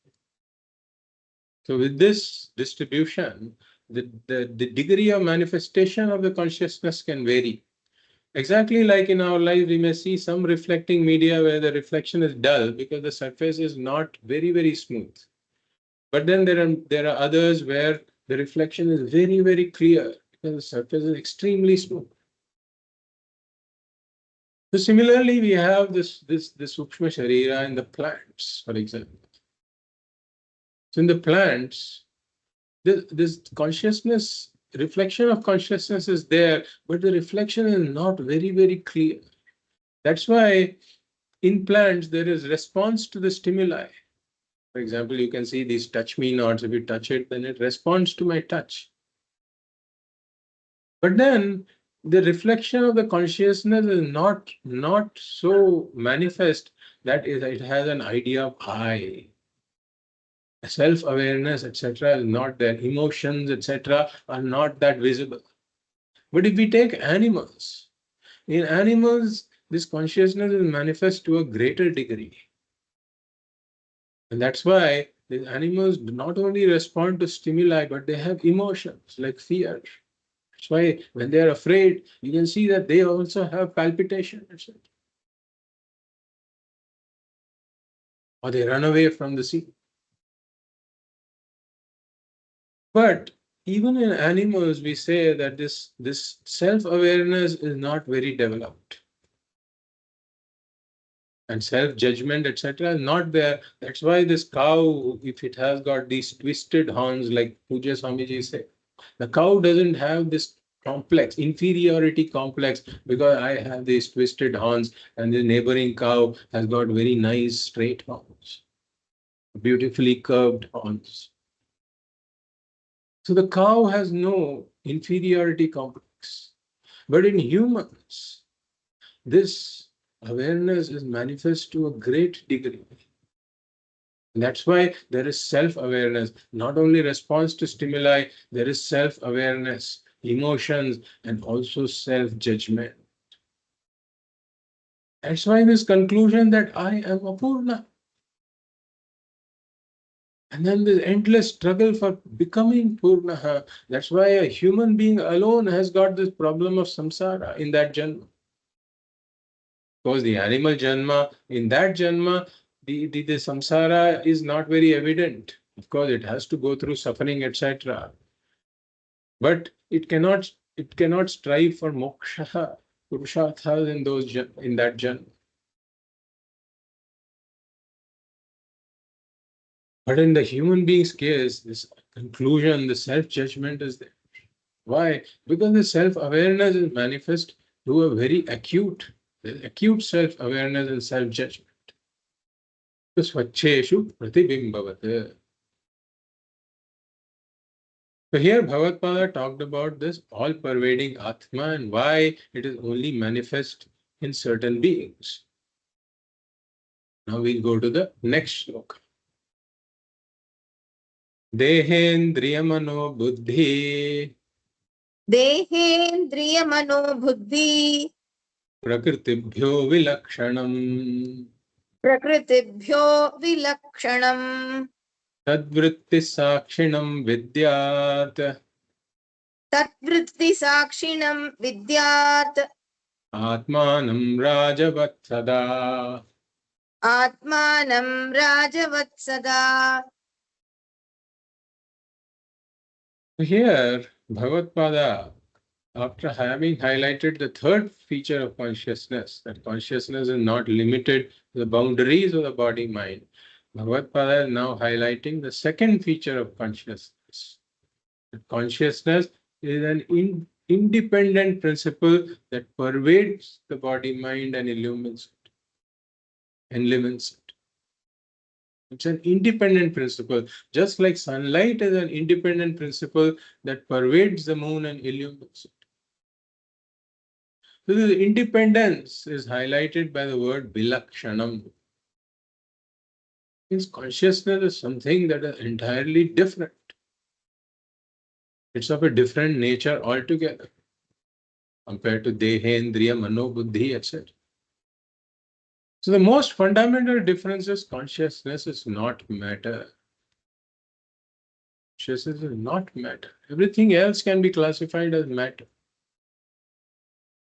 So with this distribution, the degree of manifestation of the consciousness can vary. Exactly like in our life, we may see some reflecting media where the reflection is dull because the surface is not very, very smooth. But then there are others where the reflection is very, very clear because the surface is extremely smooth. So similarly, we have this sūkṣma śarīra in the plants, for example. So in the plants, this consciousness, reflection of consciousness is there, but the reflection is not very, very clear. That's why in plants there is response to the stimuli. For example, you can see these touch me nots. If you touch it, then it responds to my touch. But then the reflection of the consciousness is not so manifest that it has an idea of I. Self-awareness, etc., is not there. Emotions, etc., are not that visible. But if we take animals, in animals, this consciousness is manifest to a greater degree. And that's why the animals do not only respond to stimuli, but they have emotions like fear. That's why when they are afraid, you can see that they also have palpitation, etc. Or they run away from the scene. But even in animals, we say that this self-awareness is not very developed. And self-judgment, etc., is not there. That's why this cow, if it has got these twisted horns, like Puja Swamiji said, the cow doesn't have this complex, inferiority complex, because I have these twisted horns and the neighboring cow has got very nice straight horns, beautifully curved horns. So the cow has no inferiority complex. But in humans, this awareness is manifest to a great degree. And that's why there is self-awareness, not only response to stimuli, there is self-awareness, emotions, and also self-judgment. That's why this conclusion that I am apurna. And then this endless struggle for becoming Purnaha. That's why a human being alone has got this problem of samsara in that janma. Because the animal janma, in that janma, the samsara is not very evident. Of course, it has to go through suffering, etc. But it cannot strive for moksha, purusharthas in that janma. But in the human being's case, this conclusion, the self-judgment is there. Why? Because the self-awareness is manifest to a very acute self-awareness and self-judgment. So svacheshu pratibimbavat. So here Bhagavad talked about this all-pervading Atma and why it is only manifest in certain beings. Now we'll go to the next sloka. Dehendriyamano buddhi देहेन्द्रियमनो बुद्धि प्रकृतिभ्यो विलक्षणम् प्रकृतिभ्यो विलक्षणम् तद्वृत्तिसाक्षिणं विद्यात् तद्वृत्तिसाक्षिणं विद्यात् आत्मानं राजवत् सदा. आत्मानं राजवत्सदा. Here, Bhagavad, after having highlighted the third feature of consciousness, that consciousness is not limited to the boundaries of the body-mind, Bhagavad is now highlighting the second feature of consciousness. That consciousness is an independent principle that pervades the body, mind, and illumines it. It's an independent principle, just like sunlight is an independent principle that pervades the moon and illumines it. So the independence is highlighted by the word vilakshanam. Means consciousness is something that is entirely different. It's of a different nature altogether compared to dehendriya, mano, buddhi, etc. So the most fundamental difference is consciousness is not matter. Consciousness is not matter. Everything else can be classified as matter.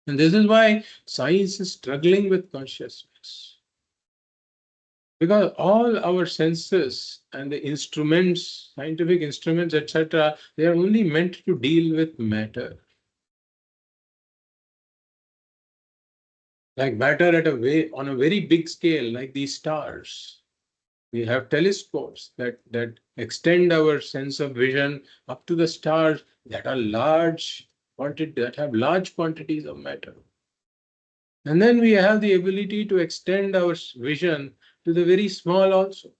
And this is why science is struggling with consciousness. Because all our senses and the instruments, scientific instruments, etc., they are only meant to deal with matter. Like matter on a very big scale, like these stars. We have telescopes that extend our sense of vision up to the stars that are that have large quantities of matter. And then we have the ability to extend our vision to the very small also.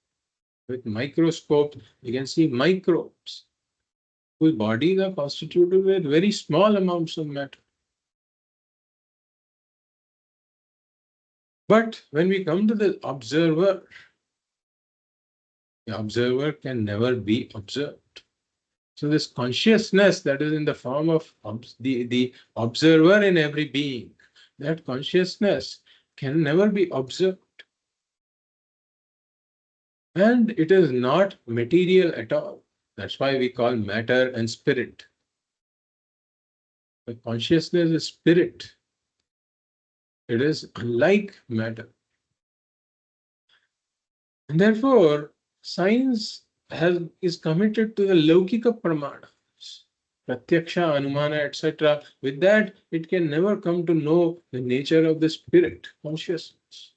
With microscopes, we can see microbes whose bodies are constituted with very small amounts of matter. But when we come to the observer can never be observed. So this consciousness that is in the form of the observer in every being, that consciousness can never be observed. And it is not material at all. That's why we call matter and spirit. The consciousness is spirit. It is unlike matter. And therefore, science is committed to the Laukika Pramanas, Pratyaksha, Anumana, etc. With that, it can never come to know the nature of the spirit, consciousness.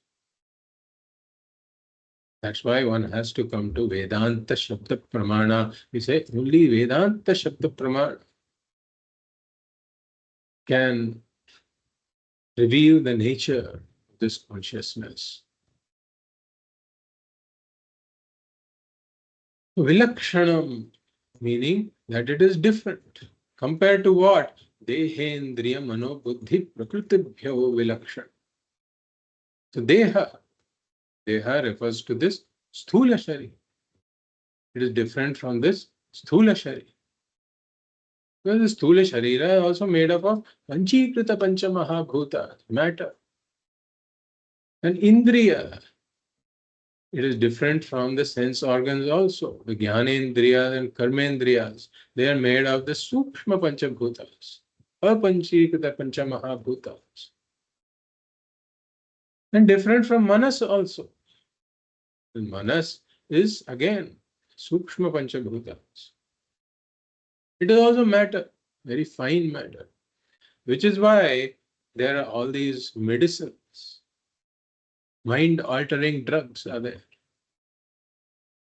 That's why one has to come to Vedanta Shabda Pramana. We say only Vedanta Shabda Pramana can reveal the nature of this consciousness. Vilakshanam, meaning that it is different. Compared to what? Dehendriya mano buddhi prakrutibhyo vilakshan. So Deha refers to this sthula shari. It is different from this sthula shari. Because the sthula sharira is also made up of panchikrita panchamaha bhuta, matter. And indriya, it is different from the sense organs also. The jnanendriyas and karmendriyas, they are made of the sūkṣma panchabhutas, apanchikita panchamahabhutas. And different from manas also. The manas is again sūkṣma panchabhutas. It is also matter, very fine matter, which is why there are all these medicines, mind-altering drugs are there.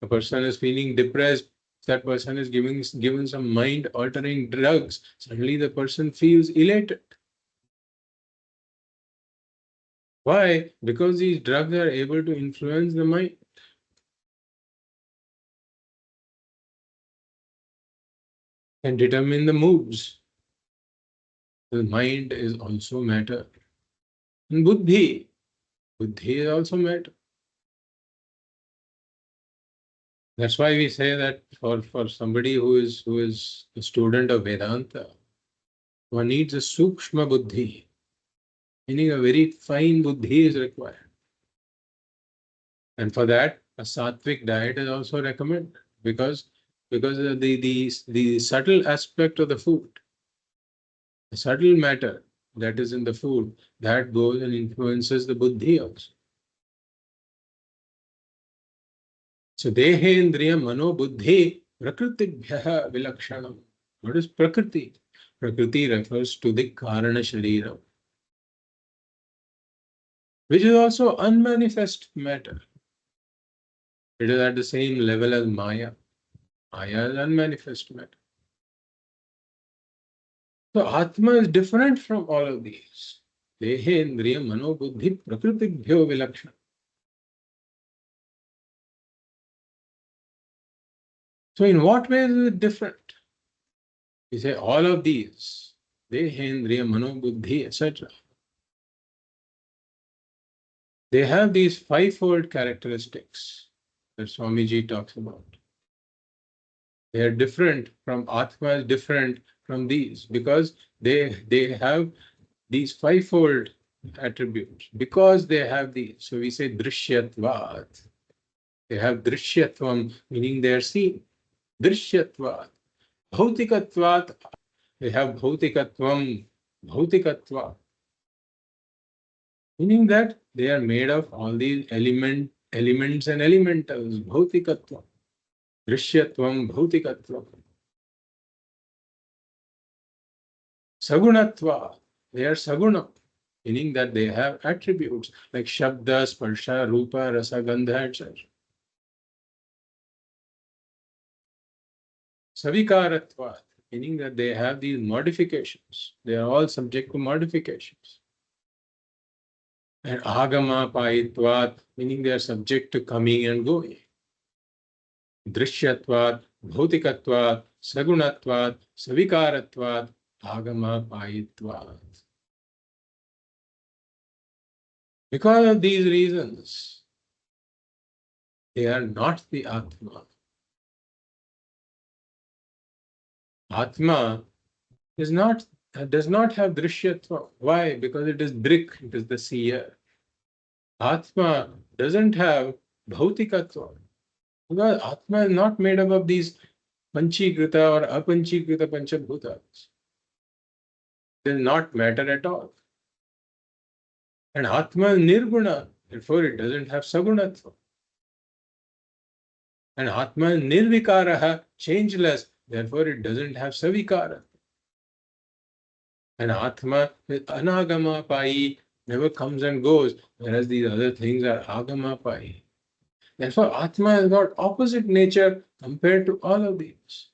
A person is feeling depressed, that person is given some mind-altering drugs, suddenly the person feels elated. Why? Because these drugs are able to influence the mind. And determine the moods. The mind is also matter. And buddhi is also matter. That's why we say that for somebody who is a student of Vedanta, one needs a sūkṣma buddhi, meaning a very fine buddhi is required. And for that, a sattvic diet is also recommended because of the subtle aspect of the food, the subtle matter that is in the food, that goes and influences the buddhi also. So dehendriya mano buddhi prakrutibhyaha vilakshanam. What is prakriti? Prakriti refers to the karana śarīra, which is also unmanifest matter. It is at the same level as Maya. Maya is unmanifest matter. So Atma is different from all of these. Dehe, Indriya, Mano, Buddhi, Prakriti-bhyo vilakshana. So in what ways is it different? We say all of these, Dehe, Indriya, Mano, Buddhi, etc. They have these fivefold characteristics that Swamiji talks about. They are different from Atma, is different from these because they have these fivefold attributes. Because they have these, so we say Dṛśyatvat. They have Dṛśyatvam, meaning they are seen. Dṛśyatvat. Bhautikatvat. They have Bhautikatvam, Bhautikatvat. Meaning that they are made of all these elements and elementals. Bhautikatvam. Dṛśyatvam, Bhautikatvam. Sagunatva, they are sagunam, meaning that they have attributes like Shabda, Sparsha, Rupa, Rasa, Gandha, etc. Savikaratva, meaning that they have these modifications. They are all subject to modifications. And Agama Payitvat, meaning they are subject to coming and going. Dṛśyatvat, Bhautikatvat, Sagunatvat, Savikaratvat, Agama Payitvat. Because of these reasons, they are not the Atma. Atma does not have Dṛśyatva. Why? Because it is Dṛk, it is the seer. Atma doesn't have Bhautikatva. Because Atma is not made up of these Panchikrita or Apanchikrita Panchabhutas. It does not matter at all. And Atma is Nirguna, therefore it doesn't have Sagunatva. And Atma is Nirvikaraha, changeless, therefore it doesn't have Savikara. And Atma is Anagama Pai, never comes and goes, whereas these other things are Agama Pai. Therefore, Atma has got opposite nature compared to all of these.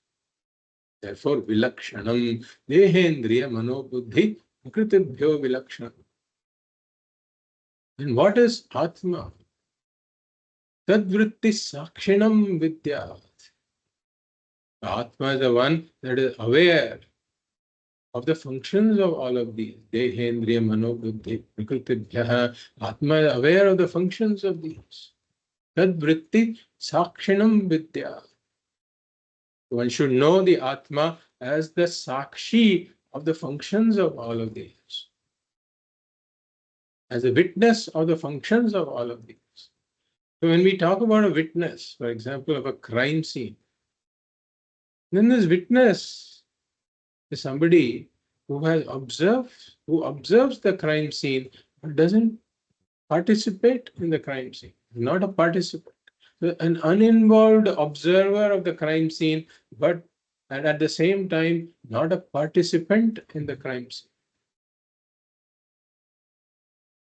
Therefore, Vilakshanam, Dehendriya, Mano, Buddhi, Prakritibhyo Vilakshanam. And what is Atma? Tadvritti Sakshinam Vidyat. Atma is the one that is aware of the functions of all of these. Dehendriya, Mano, Buddhi, Prakritibhya. Atma is aware of the functions of these. Tadvritti Sakshinam Vidyat. One should know the Atma as the sākṣī of the functions of all of these. As a witness of the functions of all of these. So when we talk about a witness, for example, of a crime scene, then this witness is somebody who observes the crime scene but doesn't participate in the crime scene, not a participant. So an uninvolved observer of the crime scene, but and at the same time not a participant in the crime scene.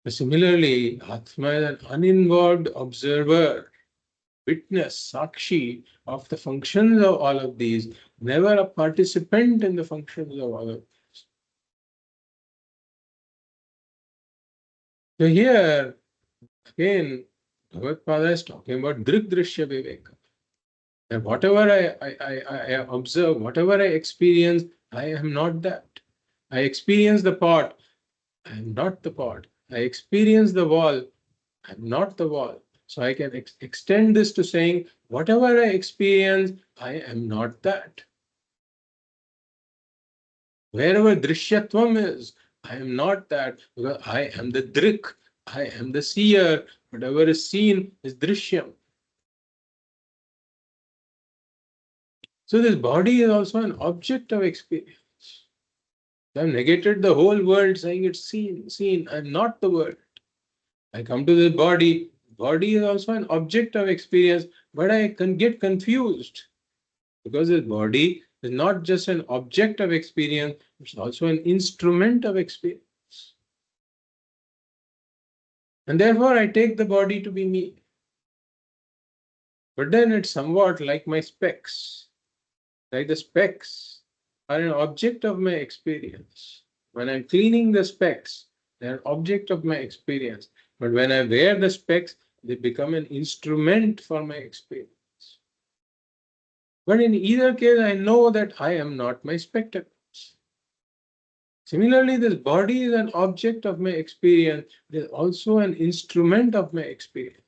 Similarly, Atma is an uninvolved observer, witness, sākṣī of the functions of all of these, never a participant in the functions of all of these. So here, again, Bhagavad is talking about Dṛg-Dṛśya Viveka. And whatever I observe, whatever I experience, I am not that. I experience the pot, I am not the pot. I experience the wall, I am not the wall. So I can extend this to saying, whatever I experience, I am not that. Wherever Dṛśyatvam is, I am not that, because I am the Dṛk, I am the seer. Whatever is seen is Dṛśyam. So this body is also an object of experience. I've negated the whole world saying it's seen. I'm not the world. I come to this body. Body is also an object of experience, but I can get confused because this body is not just an object of experience, it's also an instrument of experience. And therefore I take the body to be me. But then it's somewhat like my specs. Like the specs are an object of my experience. When I'm cleaning the specs, they're an object of my experience. But when I wear the specs, they become an instrument for my experience. But in either case, I know that I am not my spectacles. Similarly, this body is an object of my experience. It is also an instrument of my experience.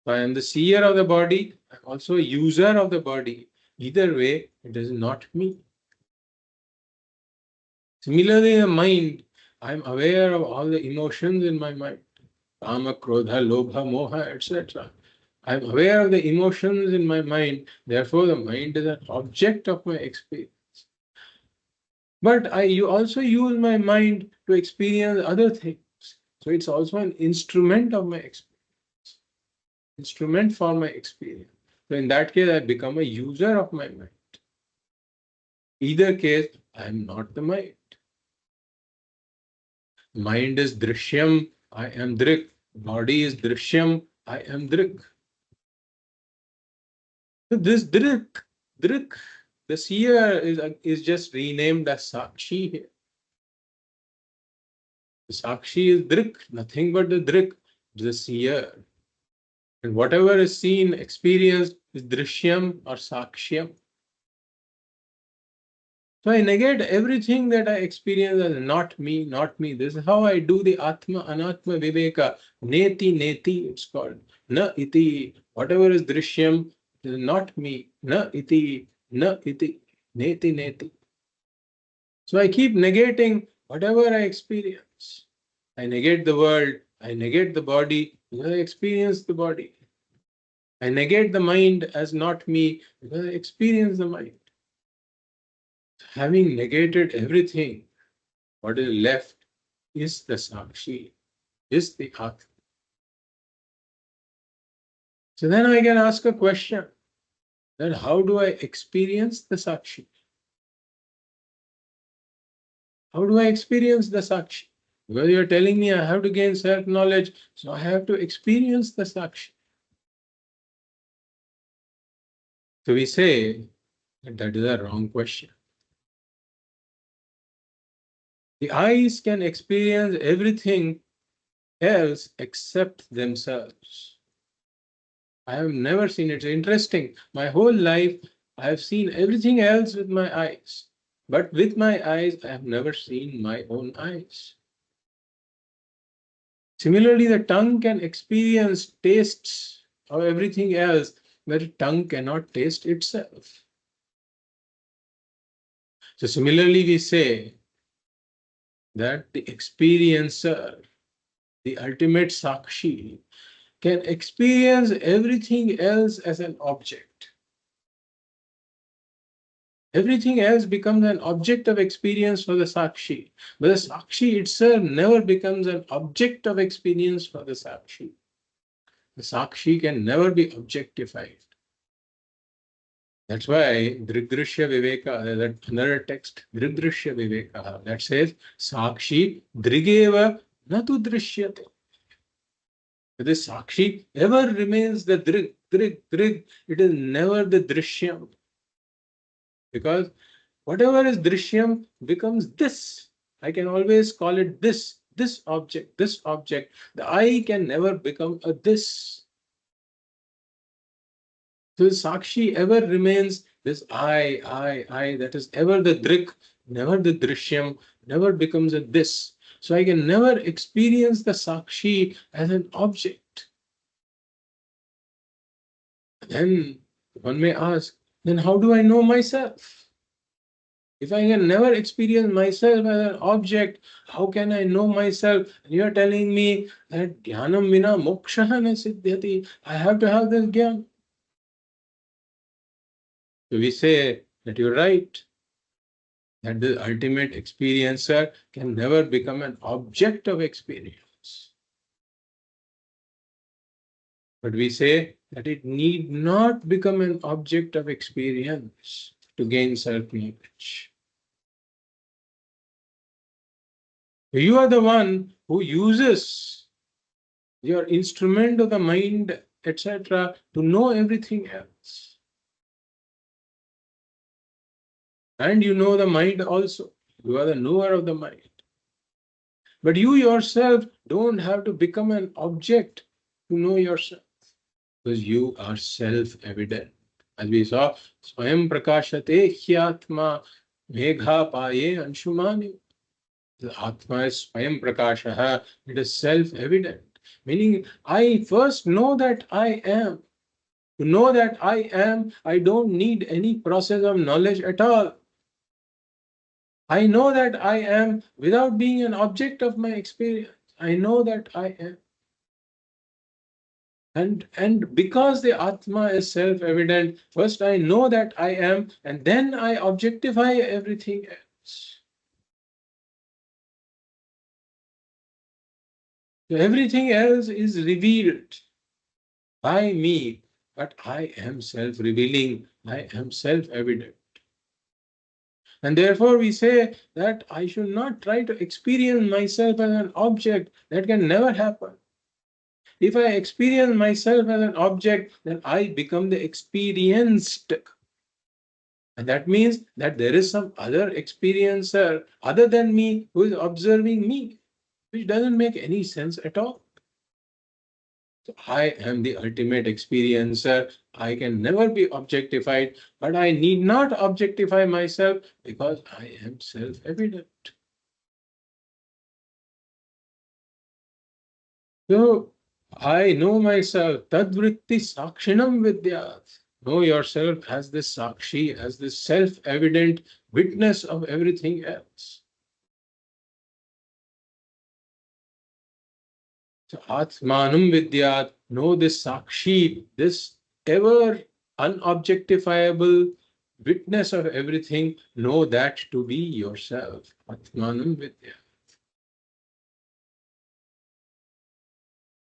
So I am the seer of the body, I am also a user of the body. Either way, it is not me. Similarly, the mind, I am aware of all the emotions in my mind. Kama, Krodha, Lobha, Moha, etc. I am aware of the emotions in my mind. Therefore, the mind is an object of my experience. But you also use my mind to experience other things. So it's also an instrument of my experience, instrument for my experience. So in that case, I become a user of my mind. Either case, I am not the mind. Mind is drishyam, I am drik. Body is drishyam, I am drik. So this drik, the seer is just renamed as sākṣī here. The sākṣī is drik, nothing but the drik, the seer. And whatever is seen, experienced is drishyam or sākṣyam. So I negate everything that I experience as not me, not me. This is how I do the Atma Anatma Viveka. Neti, neti, it's called. Na iti. Whatever is drishyam is not me. Na iti, na iti. Neti, neti. So I keep negating whatever I experience. I negate the world. I negate the body because I experience the body. I negate the mind as not me because I experience the mind. Having negated everything, what is left is the sākṣī, is the Ātma. So then I can ask a question, that how do I experience the sākṣī? How do I experience the sākṣī? Because you're telling me I have to gain self-knowledge, so I have to experience the sākṣī. So we say that that is a wrong question. The eyes can experience everything else except themselves. I have never seen it. It's interesting. My whole life, I have seen everything else with my eyes. But with my eyes, I have never seen my own eyes. Similarly, the tongue can experience tastes of everything else, but the tongue cannot taste itself. So similarly, we say that the experiencer, the ultimate sākṣī, can experience everything else as an object. Everything else becomes an object of experience for the sākṣī. But the sākṣī itself never becomes an object of experience for the sākṣī. The sākṣī can never be objectified. That's why Dṛg-Dṛśya Viveka, there's another text, Dṛg-Dṛśya Viveka, that says, Sākṣī Dṛgeva natu drishyate. The sākṣī ever remains the drig, it is never the drishyam. Because whatever is drishyam becomes this. I can always call it this object, this object. The I can never become a this. So sākṣī ever remains this I, that is ever the drik, never the drishyam, never becomes a this. So I can never experience the sākṣī as an object. Then one may ask, then how do I know myself? If I can never experience myself as an object, how can I know myself? And you are telling me that jnanam vina mokshaha na siddhyati. I have to have this jnana. So we say that you're right, that the ultimate experiencer can never become an object of experience. But we say that it need not become an object of experience to gain self-knowledge. You are the one who uses your instrument of the mind, etc., to know everything else. And you know the mind also. You are the knower of the mind. But you yourself don't have to become an object to know yourself, because you are self-evident. As we saw, Swayam Prakashate Hyatma Megha Paye Anshumani. The Atma is Swayam Prakashaha. It is self-evident. Meaning, I first know that I am. To know that I am, I don't need any process of knowledge at all. I know that I am without being an object of my experience. I know that I am. And because the Atma is self-evident, first I know that I am, and then I objectify everything else. So everything else is revealed by me, but I am self-revealing, I am self-evident. And therefore we say that I should not try to experience myself as an object. That can never happen. If I experience myself as an object, then I become the experienced. And that means that there is some other experiencer other than me who is observing me, which doesn't make any sense at all. So I am the ultimate experiencer. I can never be objectified, but I need not objectify myself because I am self-evident. So I know myself. Tadvritti sakshinam vidyat. Know yourself as this sākṣī, as this self-evident witness of everything else. So Atmanam vidyat. Know this sākṣī, this ever unobjectifiable witness of everything. Know that to be yourself. Atmanam vidyat.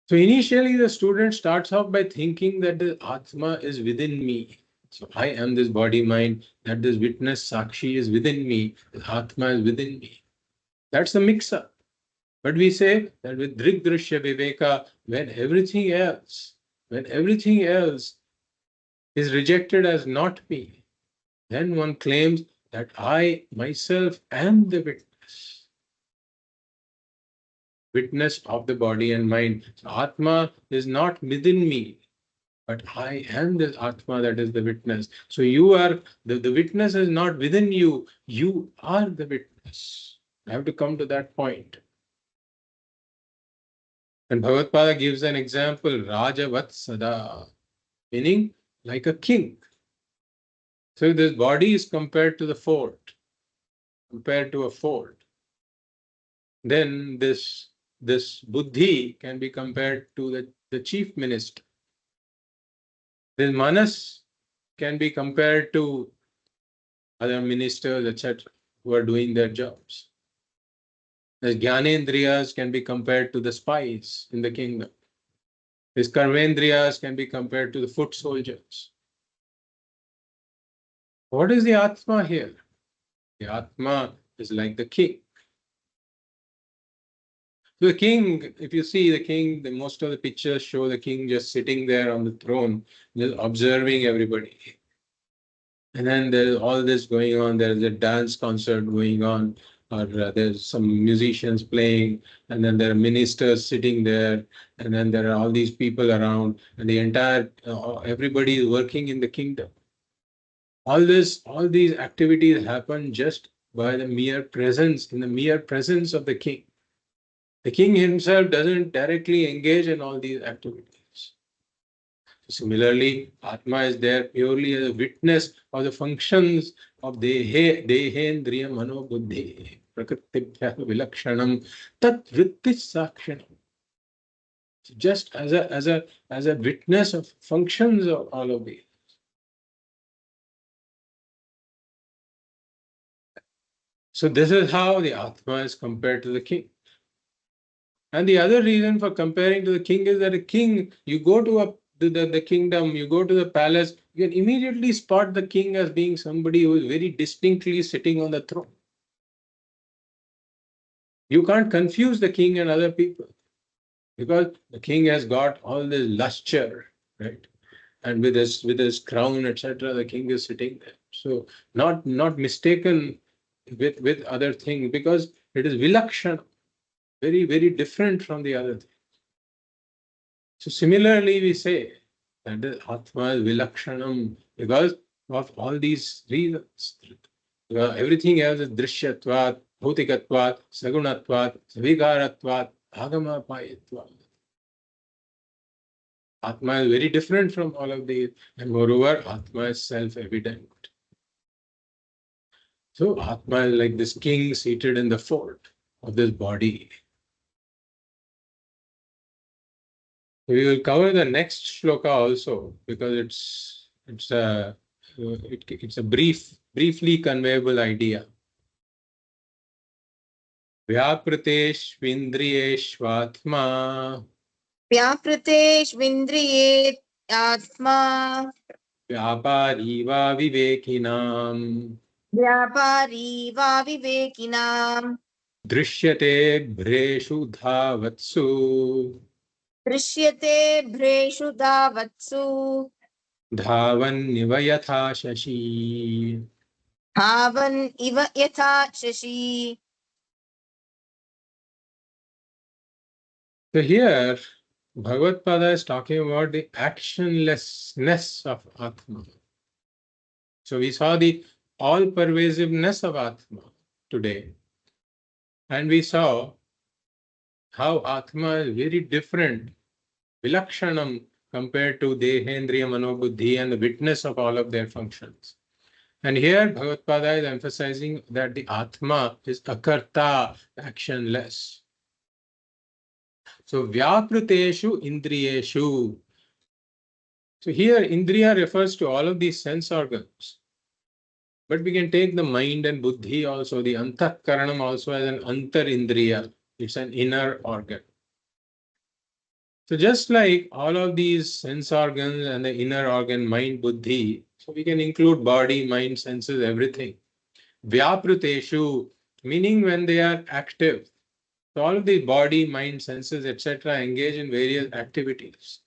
So initially the student starts off by thinking that the Atma is within me. So I am this body mind, that this witness sākṣī is within me, the Atma is within me. That's the mix-up. But we say that with Dṛg-Dṛśya Viveka, when everything else is rejected as not me, then one claims that I myself am the witness of the body and mind. So Atma is not within me, but I am the Atma that is the witness. So you are, the witness is not within you, you are the witness. I have to come to that point. And Bhagavad gives an example, Rajavat Sada, meaning like a king. So this body is compared to the fort, compared to a fort. Then this buddhi can be compared to the chief minister. This manas can be compared to other ministers, etc., who are doing their jobs. The jnanendriyas can be compared to the spies in the kingdom. These karmendriyas can be compared to the foot soldiers. What is the Atma here? The Atma is like the king. The king, if you see the king, most of the pictures show the king just sitting there on the throne, just observing everybody. And then there's all this going on. There's a dance concert going on, or there's some musicians playing, and then there are ministers sitting there, and then there are all these people around, and the entire everybody is working in the kingdom. All these activities happen just by the mere presence, in the mere presence of the king. The king himself doesn't directly engage in all these activities. Similarly, Atma is there purely as a witness of the functions of dehendriya mano buddhi prakritibhya vilakshanam tat vrittis sakshinam. Just as a witness of functions of all of these. So this is how the Atma is compared to the king. And the other reason for comparing to the king is that a king, you go to the kingdom, you go to the palace, you can immediately spot the king as being somebody who is very distinctly sitting on the throne. You can't confuse the king and other people, because the king has got all this lustre, right? And with his crown, etc., the king is sitting there. So not mistaken with other things, because it is vilakshana, very, very different from the other thing. So similarly, we say that the Atma is vilakshanam because of all these reasons. Everything else is drishyatvat, bhautikatvat, sagunatvat, savikaratvat, agamapayatvat. Atma is very different from all of these, and moreover, Atma is self-evident. So Atma is like this king seated in the fort of this body. We will cover the next shloka also, because it's a briefly conveyable idea. Vyapriteshvindriyeshvatma व्यापृतेष्विन्द्रिये आत्मा vyapari va vivekinam व्यापारी वा विवेकिनाम् drishyate bhreshu dhavatsu दृश्यते भ्रेषु धावत्सु dhavanniva yatha shashi. धावन् इव यथा Shashi. So here, Bhagavad Pada is talking about the actionlessness of Atma. So we saw the all-pervasiveness of Atma today. And we saw how Atma is very different, vilakshanam, compared to Dehendriya Manobuddhi and the witness of all of their functions. And here Bhagavad Pada is emphasizing that the Atma is akarta, actionless. So vyapriteshu indriyeshu. So here indriya refers to all of these sense organs. But we can take the mind and buddhi also, the antakaranam also, as an antar indriya. It's an inner organ. So just like all of these sense organs and the inner organ, mind, buddhi, so we can include body, mind, senses, everything. Vyapriteshu, meaning when they are active. So all of the body, mind, senses, etc. engage in various activities.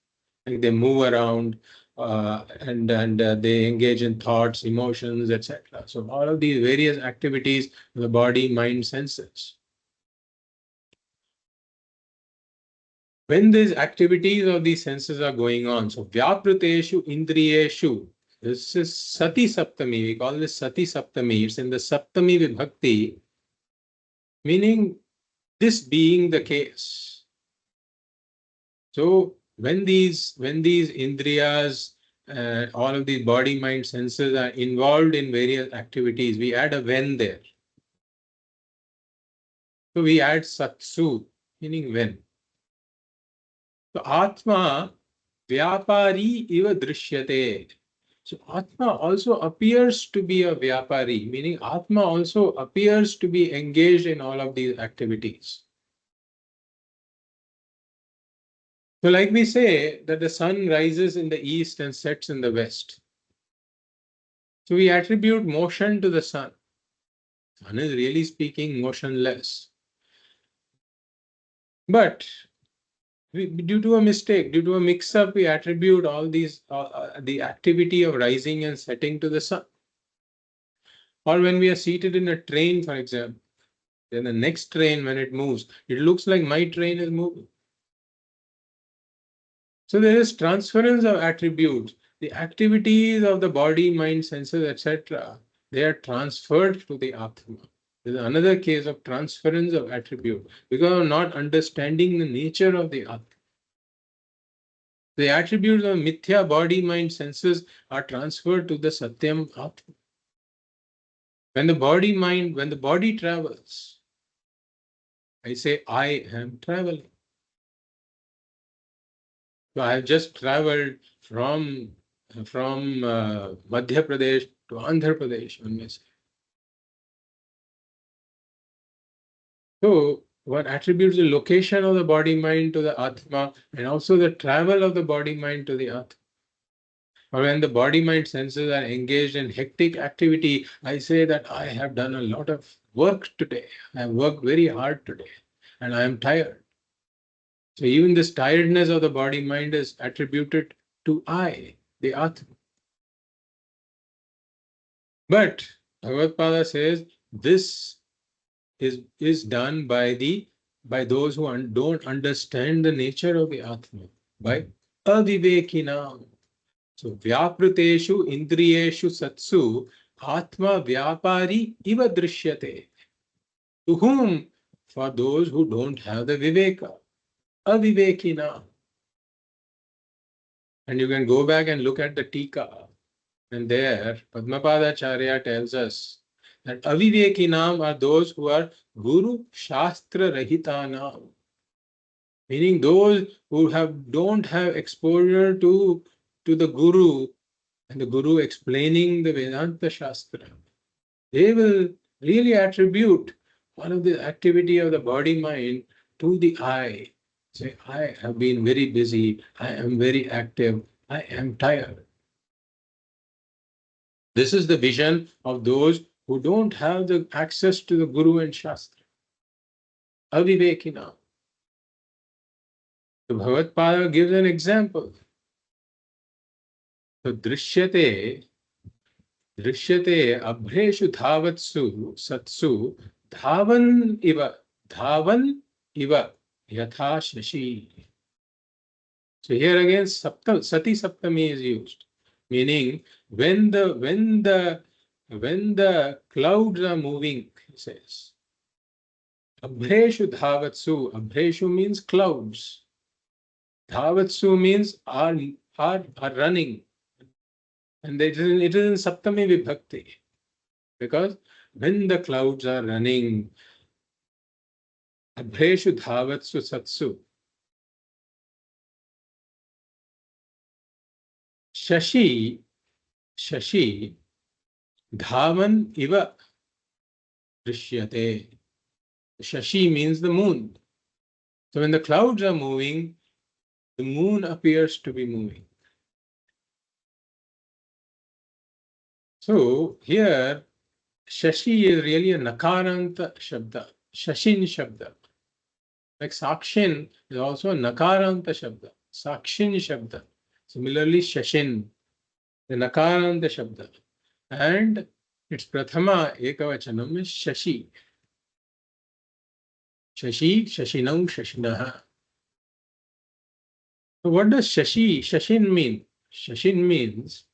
Like they move around and they engage in thoughts, emotions, etc. So all of these various activities of the body, mind, senses. When these activities of these senses are going on, so vyapriteshu indriyeshu, this is sati saptami, we call this sati saptami, it's in the saptami vibhakti, meaning this being the case. So when these indriyas, all of these body, mind, senses are involved in various activities, we add a when there. So we add satsu, meaning when. So Atma vyapari iva drishyate. So Atma also appears to be a vyapari, meaning Atma also appears to be engaged in all of these activities. So like we say that the sun rises in the east and sets in the west. So we attribute motion to the sun. Sun is really speaking motionless. But due to a mistake, due to a mix-up, we attribute all these, the activity of rising and setting to the sun. Or when we are seated in a train, for example, then the next train, when it moves, it looks like my train is moving. So there is transference of attributes. The activities of the body, mind, senses, etc., they are transferred to the Atma. There is another case of transference of attribute because of not understanding the nature of the Atma. The attributes of mithya, body, mind, senses are transferred to the Satyam Atma. When the body travels, I say, I am traveling. So I have just traveled from Madhya Pradesh to Andhra Pradesh, one may say. So one attributes the location of the body mind to the Atma and also the travel of the body mind to the Atma. Or when the body mind senses are engaged in hectic activity, I say that I have done a lot of work today. I have worked very hard today and I am tired. So even this tiredness of the body mind is attributed to I, the Atma. But Bhagavad says this is done by those who don't understand the nature of the Atma, by avivekina. So vyapriteshu indriyeshu satsu Atma vyapari iva drishyate. To whom? For those who don't have the viveka, avivekina. And you can go back and look at the Tika. And there, Padmapadacharya tells us that avivekinam are those who are Guru Shastra Rahitanam, meaning those who don't have exposure to the Guru and the Guru explaining the Vedanta Shastra. They will really attribute one of the activity of the body-mind to the I. Say, I have been very busy, I am very active, I am tired. This is the vision of those who don't have the access to the Guru and Shastra. Avivekina. So Bhagavad gives an example. So drishyate abhreshu dhavatsu satsu dhavan iva yatha shashi. So here again sati saptami is used, meaning when the clouds are moving, he says. Abhreshu dhavatsu. Abhreshu means clouds. Dhavatsu means are running. And it is in Saptami Vibhakti. Because when the clouds are running, Abhreshu dhavatsu satsu. Shashi dhavan iva drishyate. Shashi means the moon. So when the clouds are moving, the moon appears to be moving. So here, Shashi is really a Nakaranta Shabda, Shashin Shabda. Like Sākṣin is also a Nakaranta Shabda, Sākṣin Shabda. Similarly, Shashin, the Nakaranta Shabda. And its Prathama Ekavachanam is Shashi. Shashi, Shashinam, Shashinaha. So what does Shashin mean? Shashin means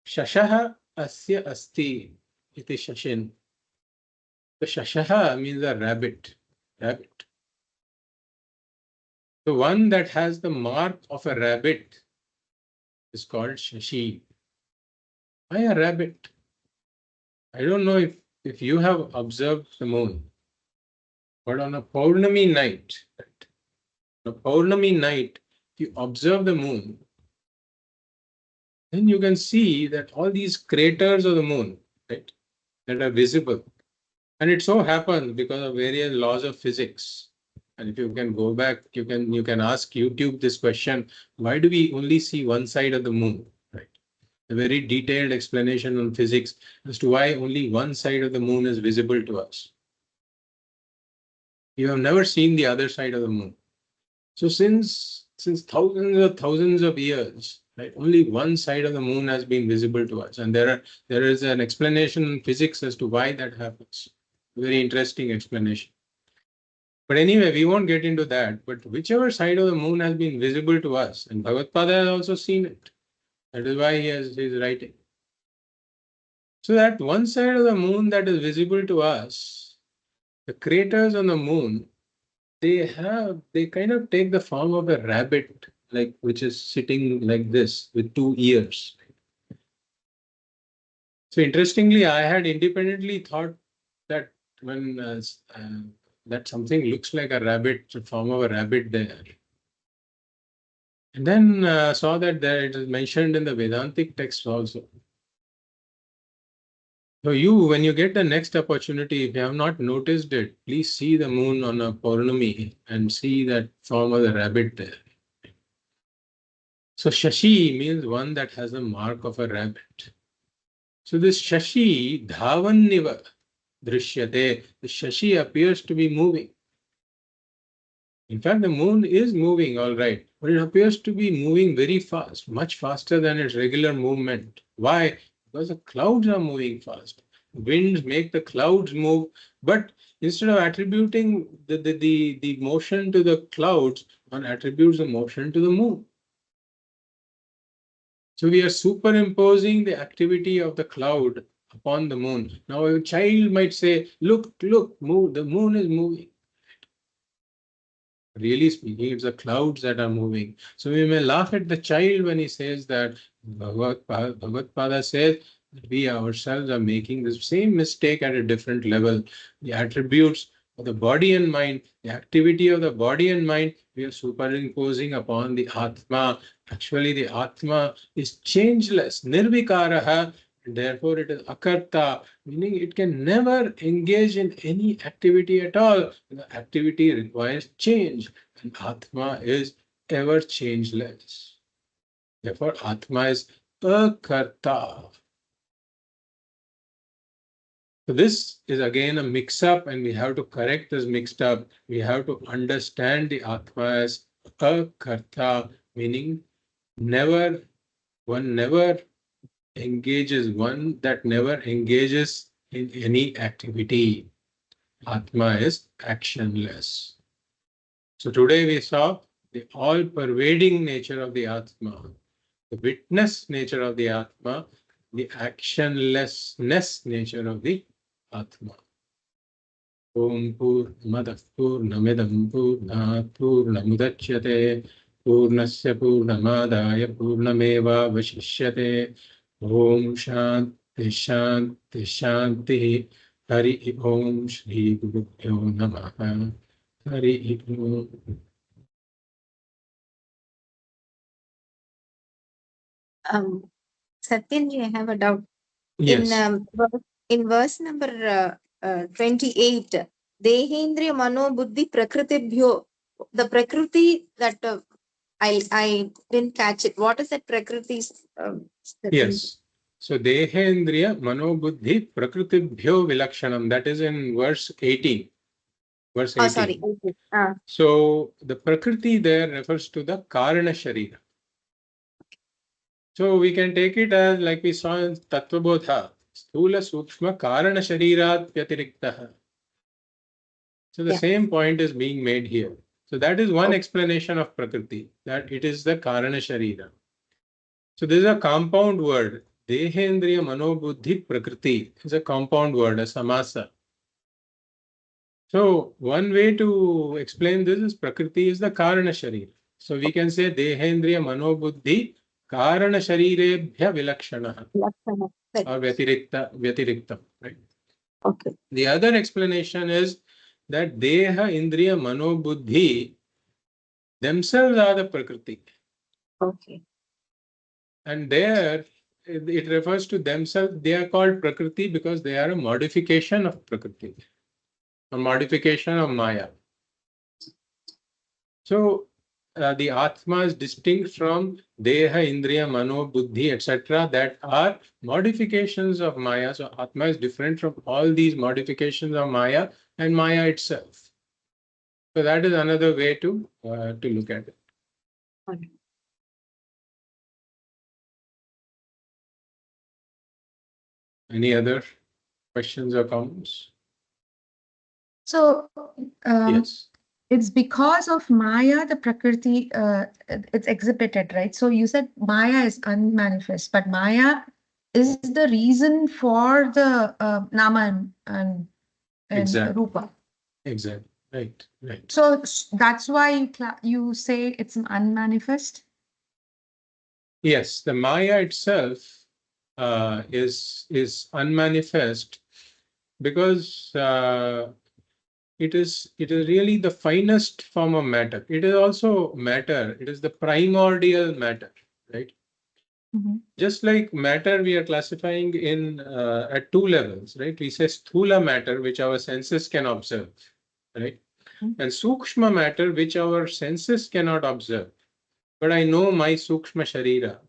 Shashaha Asya Asti. It is Shashin. The Shashaha means a rabbit. Rabbit. The one that has the mark of a rabbit is called Shashi. Why a rabbit? I don't know if you have observed the moon, but on a Paurnami night, if you observe the moon, then you can see that all these craters of the moon, right, that are visible. And it so happens because of various laws of physics. And if you can go back, you can ask YouTube this question: why do we only see one side of the moon? Right? A very detailed explanation on physics as to why only one side of the moon is visible to us. You have never seen the other side of the moon. So since thousands of years, right, only one side of the moon has been visible to us, and there is an explanation in physics as to why that happens. Very interesting explanation. But anyway, we won't get into that. But whichever side of the moon has been visible to us, and Bhagavad has also seen it. That is why he's writing. So that one side of the moon that is visible to us, the craters on the moon, they kind of take the form of a rabbit, like which is sitting like this with two ears. So interestingly, I had independently thought that when that something looks like a rabbit, the form of a rabbit there. And then saw that there it is mentioned in the Vedantic text also. So when you get the next opportunity, if you have not noticed it, please see the moon on a Paurnami and see that form of the rabbit there. So Shashi means one that has the mark of a rabbit. So this Shashi Dhavanniva Drishyate, the Shashi appears to be moving. In fact, the moon is moving, all right, but it appears to be moving very fast, much faster than its regular movement. Why? Because the clouds are moving fast. Winds make the clouds move, but instead of attributing the motion to the clouds, one attributes the motion to the moon. So we are superimposing the activity of the cloud upon the moon. Now a child might say, look, move, the moon is moving. Really speaking, it's the clouds that are moving. So we may laugh at the child when he says that. Bhagavad says that we ourselves are making the same mistake at a different level. The attributes of the body and mind, the activity of the body and mind, we are superimposing upon the Atma. Actually, the Atma is changeless, nirvikaraha, and therefore it is akarta, meaning it can never engage in any activity at all. The activity requires change, and Atma is ever changeless. Therefore, Atma is akarta. So this is again a mix-up, and we have to correct this mixed up. We have to understand the Atma as akarta, meaning one never engages, one that never engages in any activity. Atma is actionless. So today we saw the all-pervading nature of the Atma, the witness nature of the Atma, the actionlessness nature of the Atma. Om Purnamadaഃ Purnamidam Purnāt Purnamudachyate Purnasya Purnamadaya Purnamevavashishyate. Om Shanti Shanti Shanti. Hari Om Shri Gurubhyo Namaha. Hari Om. Satyanji, I have a doubt. Yes. In verse number 28, Dehendriya Mano Buddhi Prakritibhyo, the Prakriti that I didn't catch it. What is that Prakriti? Yes. So Dehendriya Mano Buddhi Prakritibhyo Vilakshanam. That is in verse 18. Verse 18. Oh, sorry. Okay. So the Prakriti there refers to the Karana Sharīra. So we can take it as like we saw in Tattva Bodha, Sthula Sūkṣma Karana Sharīrat Vyatiriktaha. So the same point is being made here. So that is one explanation of Prakriti, that it is the Karana Sharīra. So this is a compound word. Dehendriya Manobuddhi Prakriti is a compound word, a samasa. So one way to explain this is Prakriti is the Karana Sharīra. So we can say Dehendriya Manobuddhi Karana Sharirebhya Vilakshana or Vyatiriktam, right? Okay. The other explanation is that Deha, Indriya, Mano, Buddhi themselves are the Prakriti. Okay. And there it refers to themselves. They are called Prakriti because they are a modification of Prakriti, a modification of Maya. So the Atma is distinct from Deha, Indriya, Mano, Buddhi, etc. that are modifications of Maya. So Atma is different from all these modifications of Maya and Maya itself. So that is another way to look at it. Okay. Any other questions or comments? So Yes. it's because of Maya, the Prakriti, it's exhibited, right? So you said Maya is unmanifest, but Maya is the reason for the Nama and Exactly. Rupa. Exactly. Right. Right. So that's why you say it's unmanifest? Yes, the Maya itself is unmanifest because it is really the finest form of matter. It is also matter. It is the primordial matter, right? Mm-hmm. Just like matter, we are classifying in at two levels, right? We say sthula matter, which our senses can observe, right? Mm-hmm. And sūkṣma matter, which our senses cannot observe. But I know my sūkṣma śarīra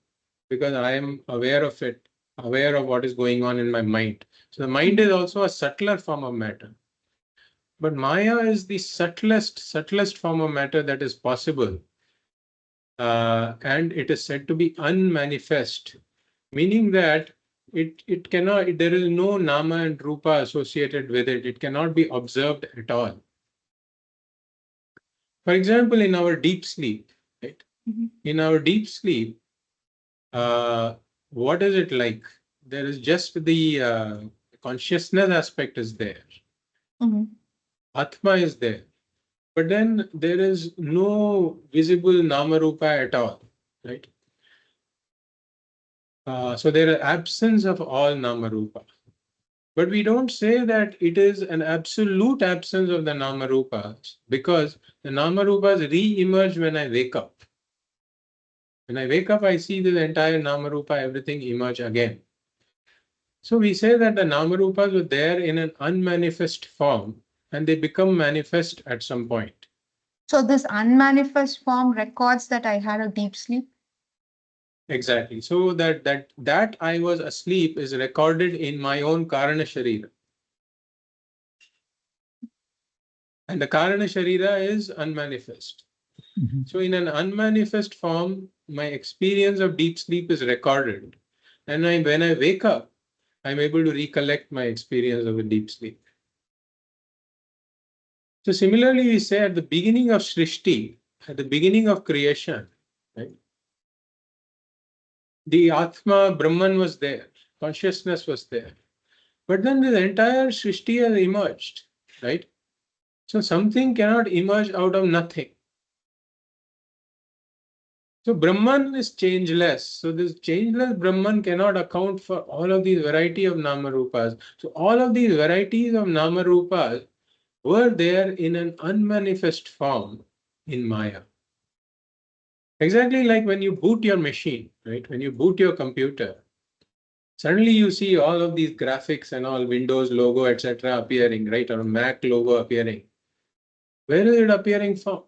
because I am aware of it, aware of what is going on in my mind. So the mind is also a subtler form of matter. But Maya is the subtlest form of matter that is possible. And it is said to be unmanifest, meaning that it cannot, there is no nama and rupa associated with it. It cannot be observed at all. For example, in our deep sleep, right? In our deep sleep, what is it like? There is just the consciousness aspect is there. Atma is there. But then there is no visible nama rupa at all, right? So there is absence of all nama rupa. But we don't say that it is an absolute absence of the nama rupas, because the nama rupas re-emerge when I wake up. When I wake up, I see the entire nama rupa, everything emerge again. So we say that the nama rupas were there in an unmanifest form, and they become manifest at some point. So this unmanifest form records that I had a deep sleep. Exactly. So that I was asleep is recorded in my own karana śarīra. And the karana śarīra is unmanifest. So in an unmanifest form, my experience of deep sleep is recorded. And when I wake up, I'm able to recollect my experience of a deep sleep. So similarly, we say at the beginning of Srishti, at the beginning of creation, right? The Atma, Brahman was there, consciousness was there. But then the entire Srishti has emerged, right? So something cannot emerge out of nothing. So Brahman is changeless. So this changeless Brahman cannot account for all of these variety of Namarupas. So all of these varieties of Namarupas were there in an unmanifest form in Maya. Exactly like when you boot your machine, right? When you boot your computer, suddenly you see all of these graphics and all Windows logo, etc. appearing, right? Or Mac logo appearing. Where is it appearing from?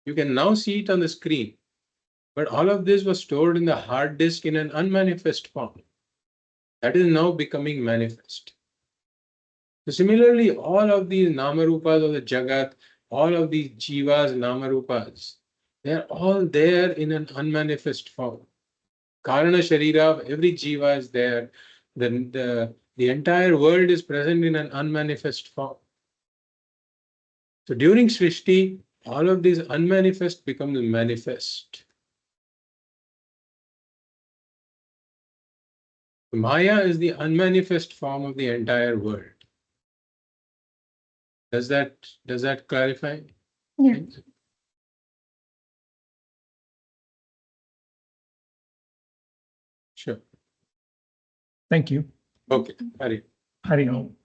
You can now see it on the screen. But all of this was stored in the hard disk in an unmanifest form. That is now becoming manifest. So similarly, all of these Namarupas of the Jagat, all of these Jivas, Namarupas, they are all there in an unmanifest form. Karana śarīra of every Jiva is there. The entire world is present in an unmanifest form. So during Srishti, all of these unmanifest becomes manifest. Maya is the unmanifest form of the entire world. Does that clarify? Yeah. Sure. Thank you. Okay. Hari. Hari Om.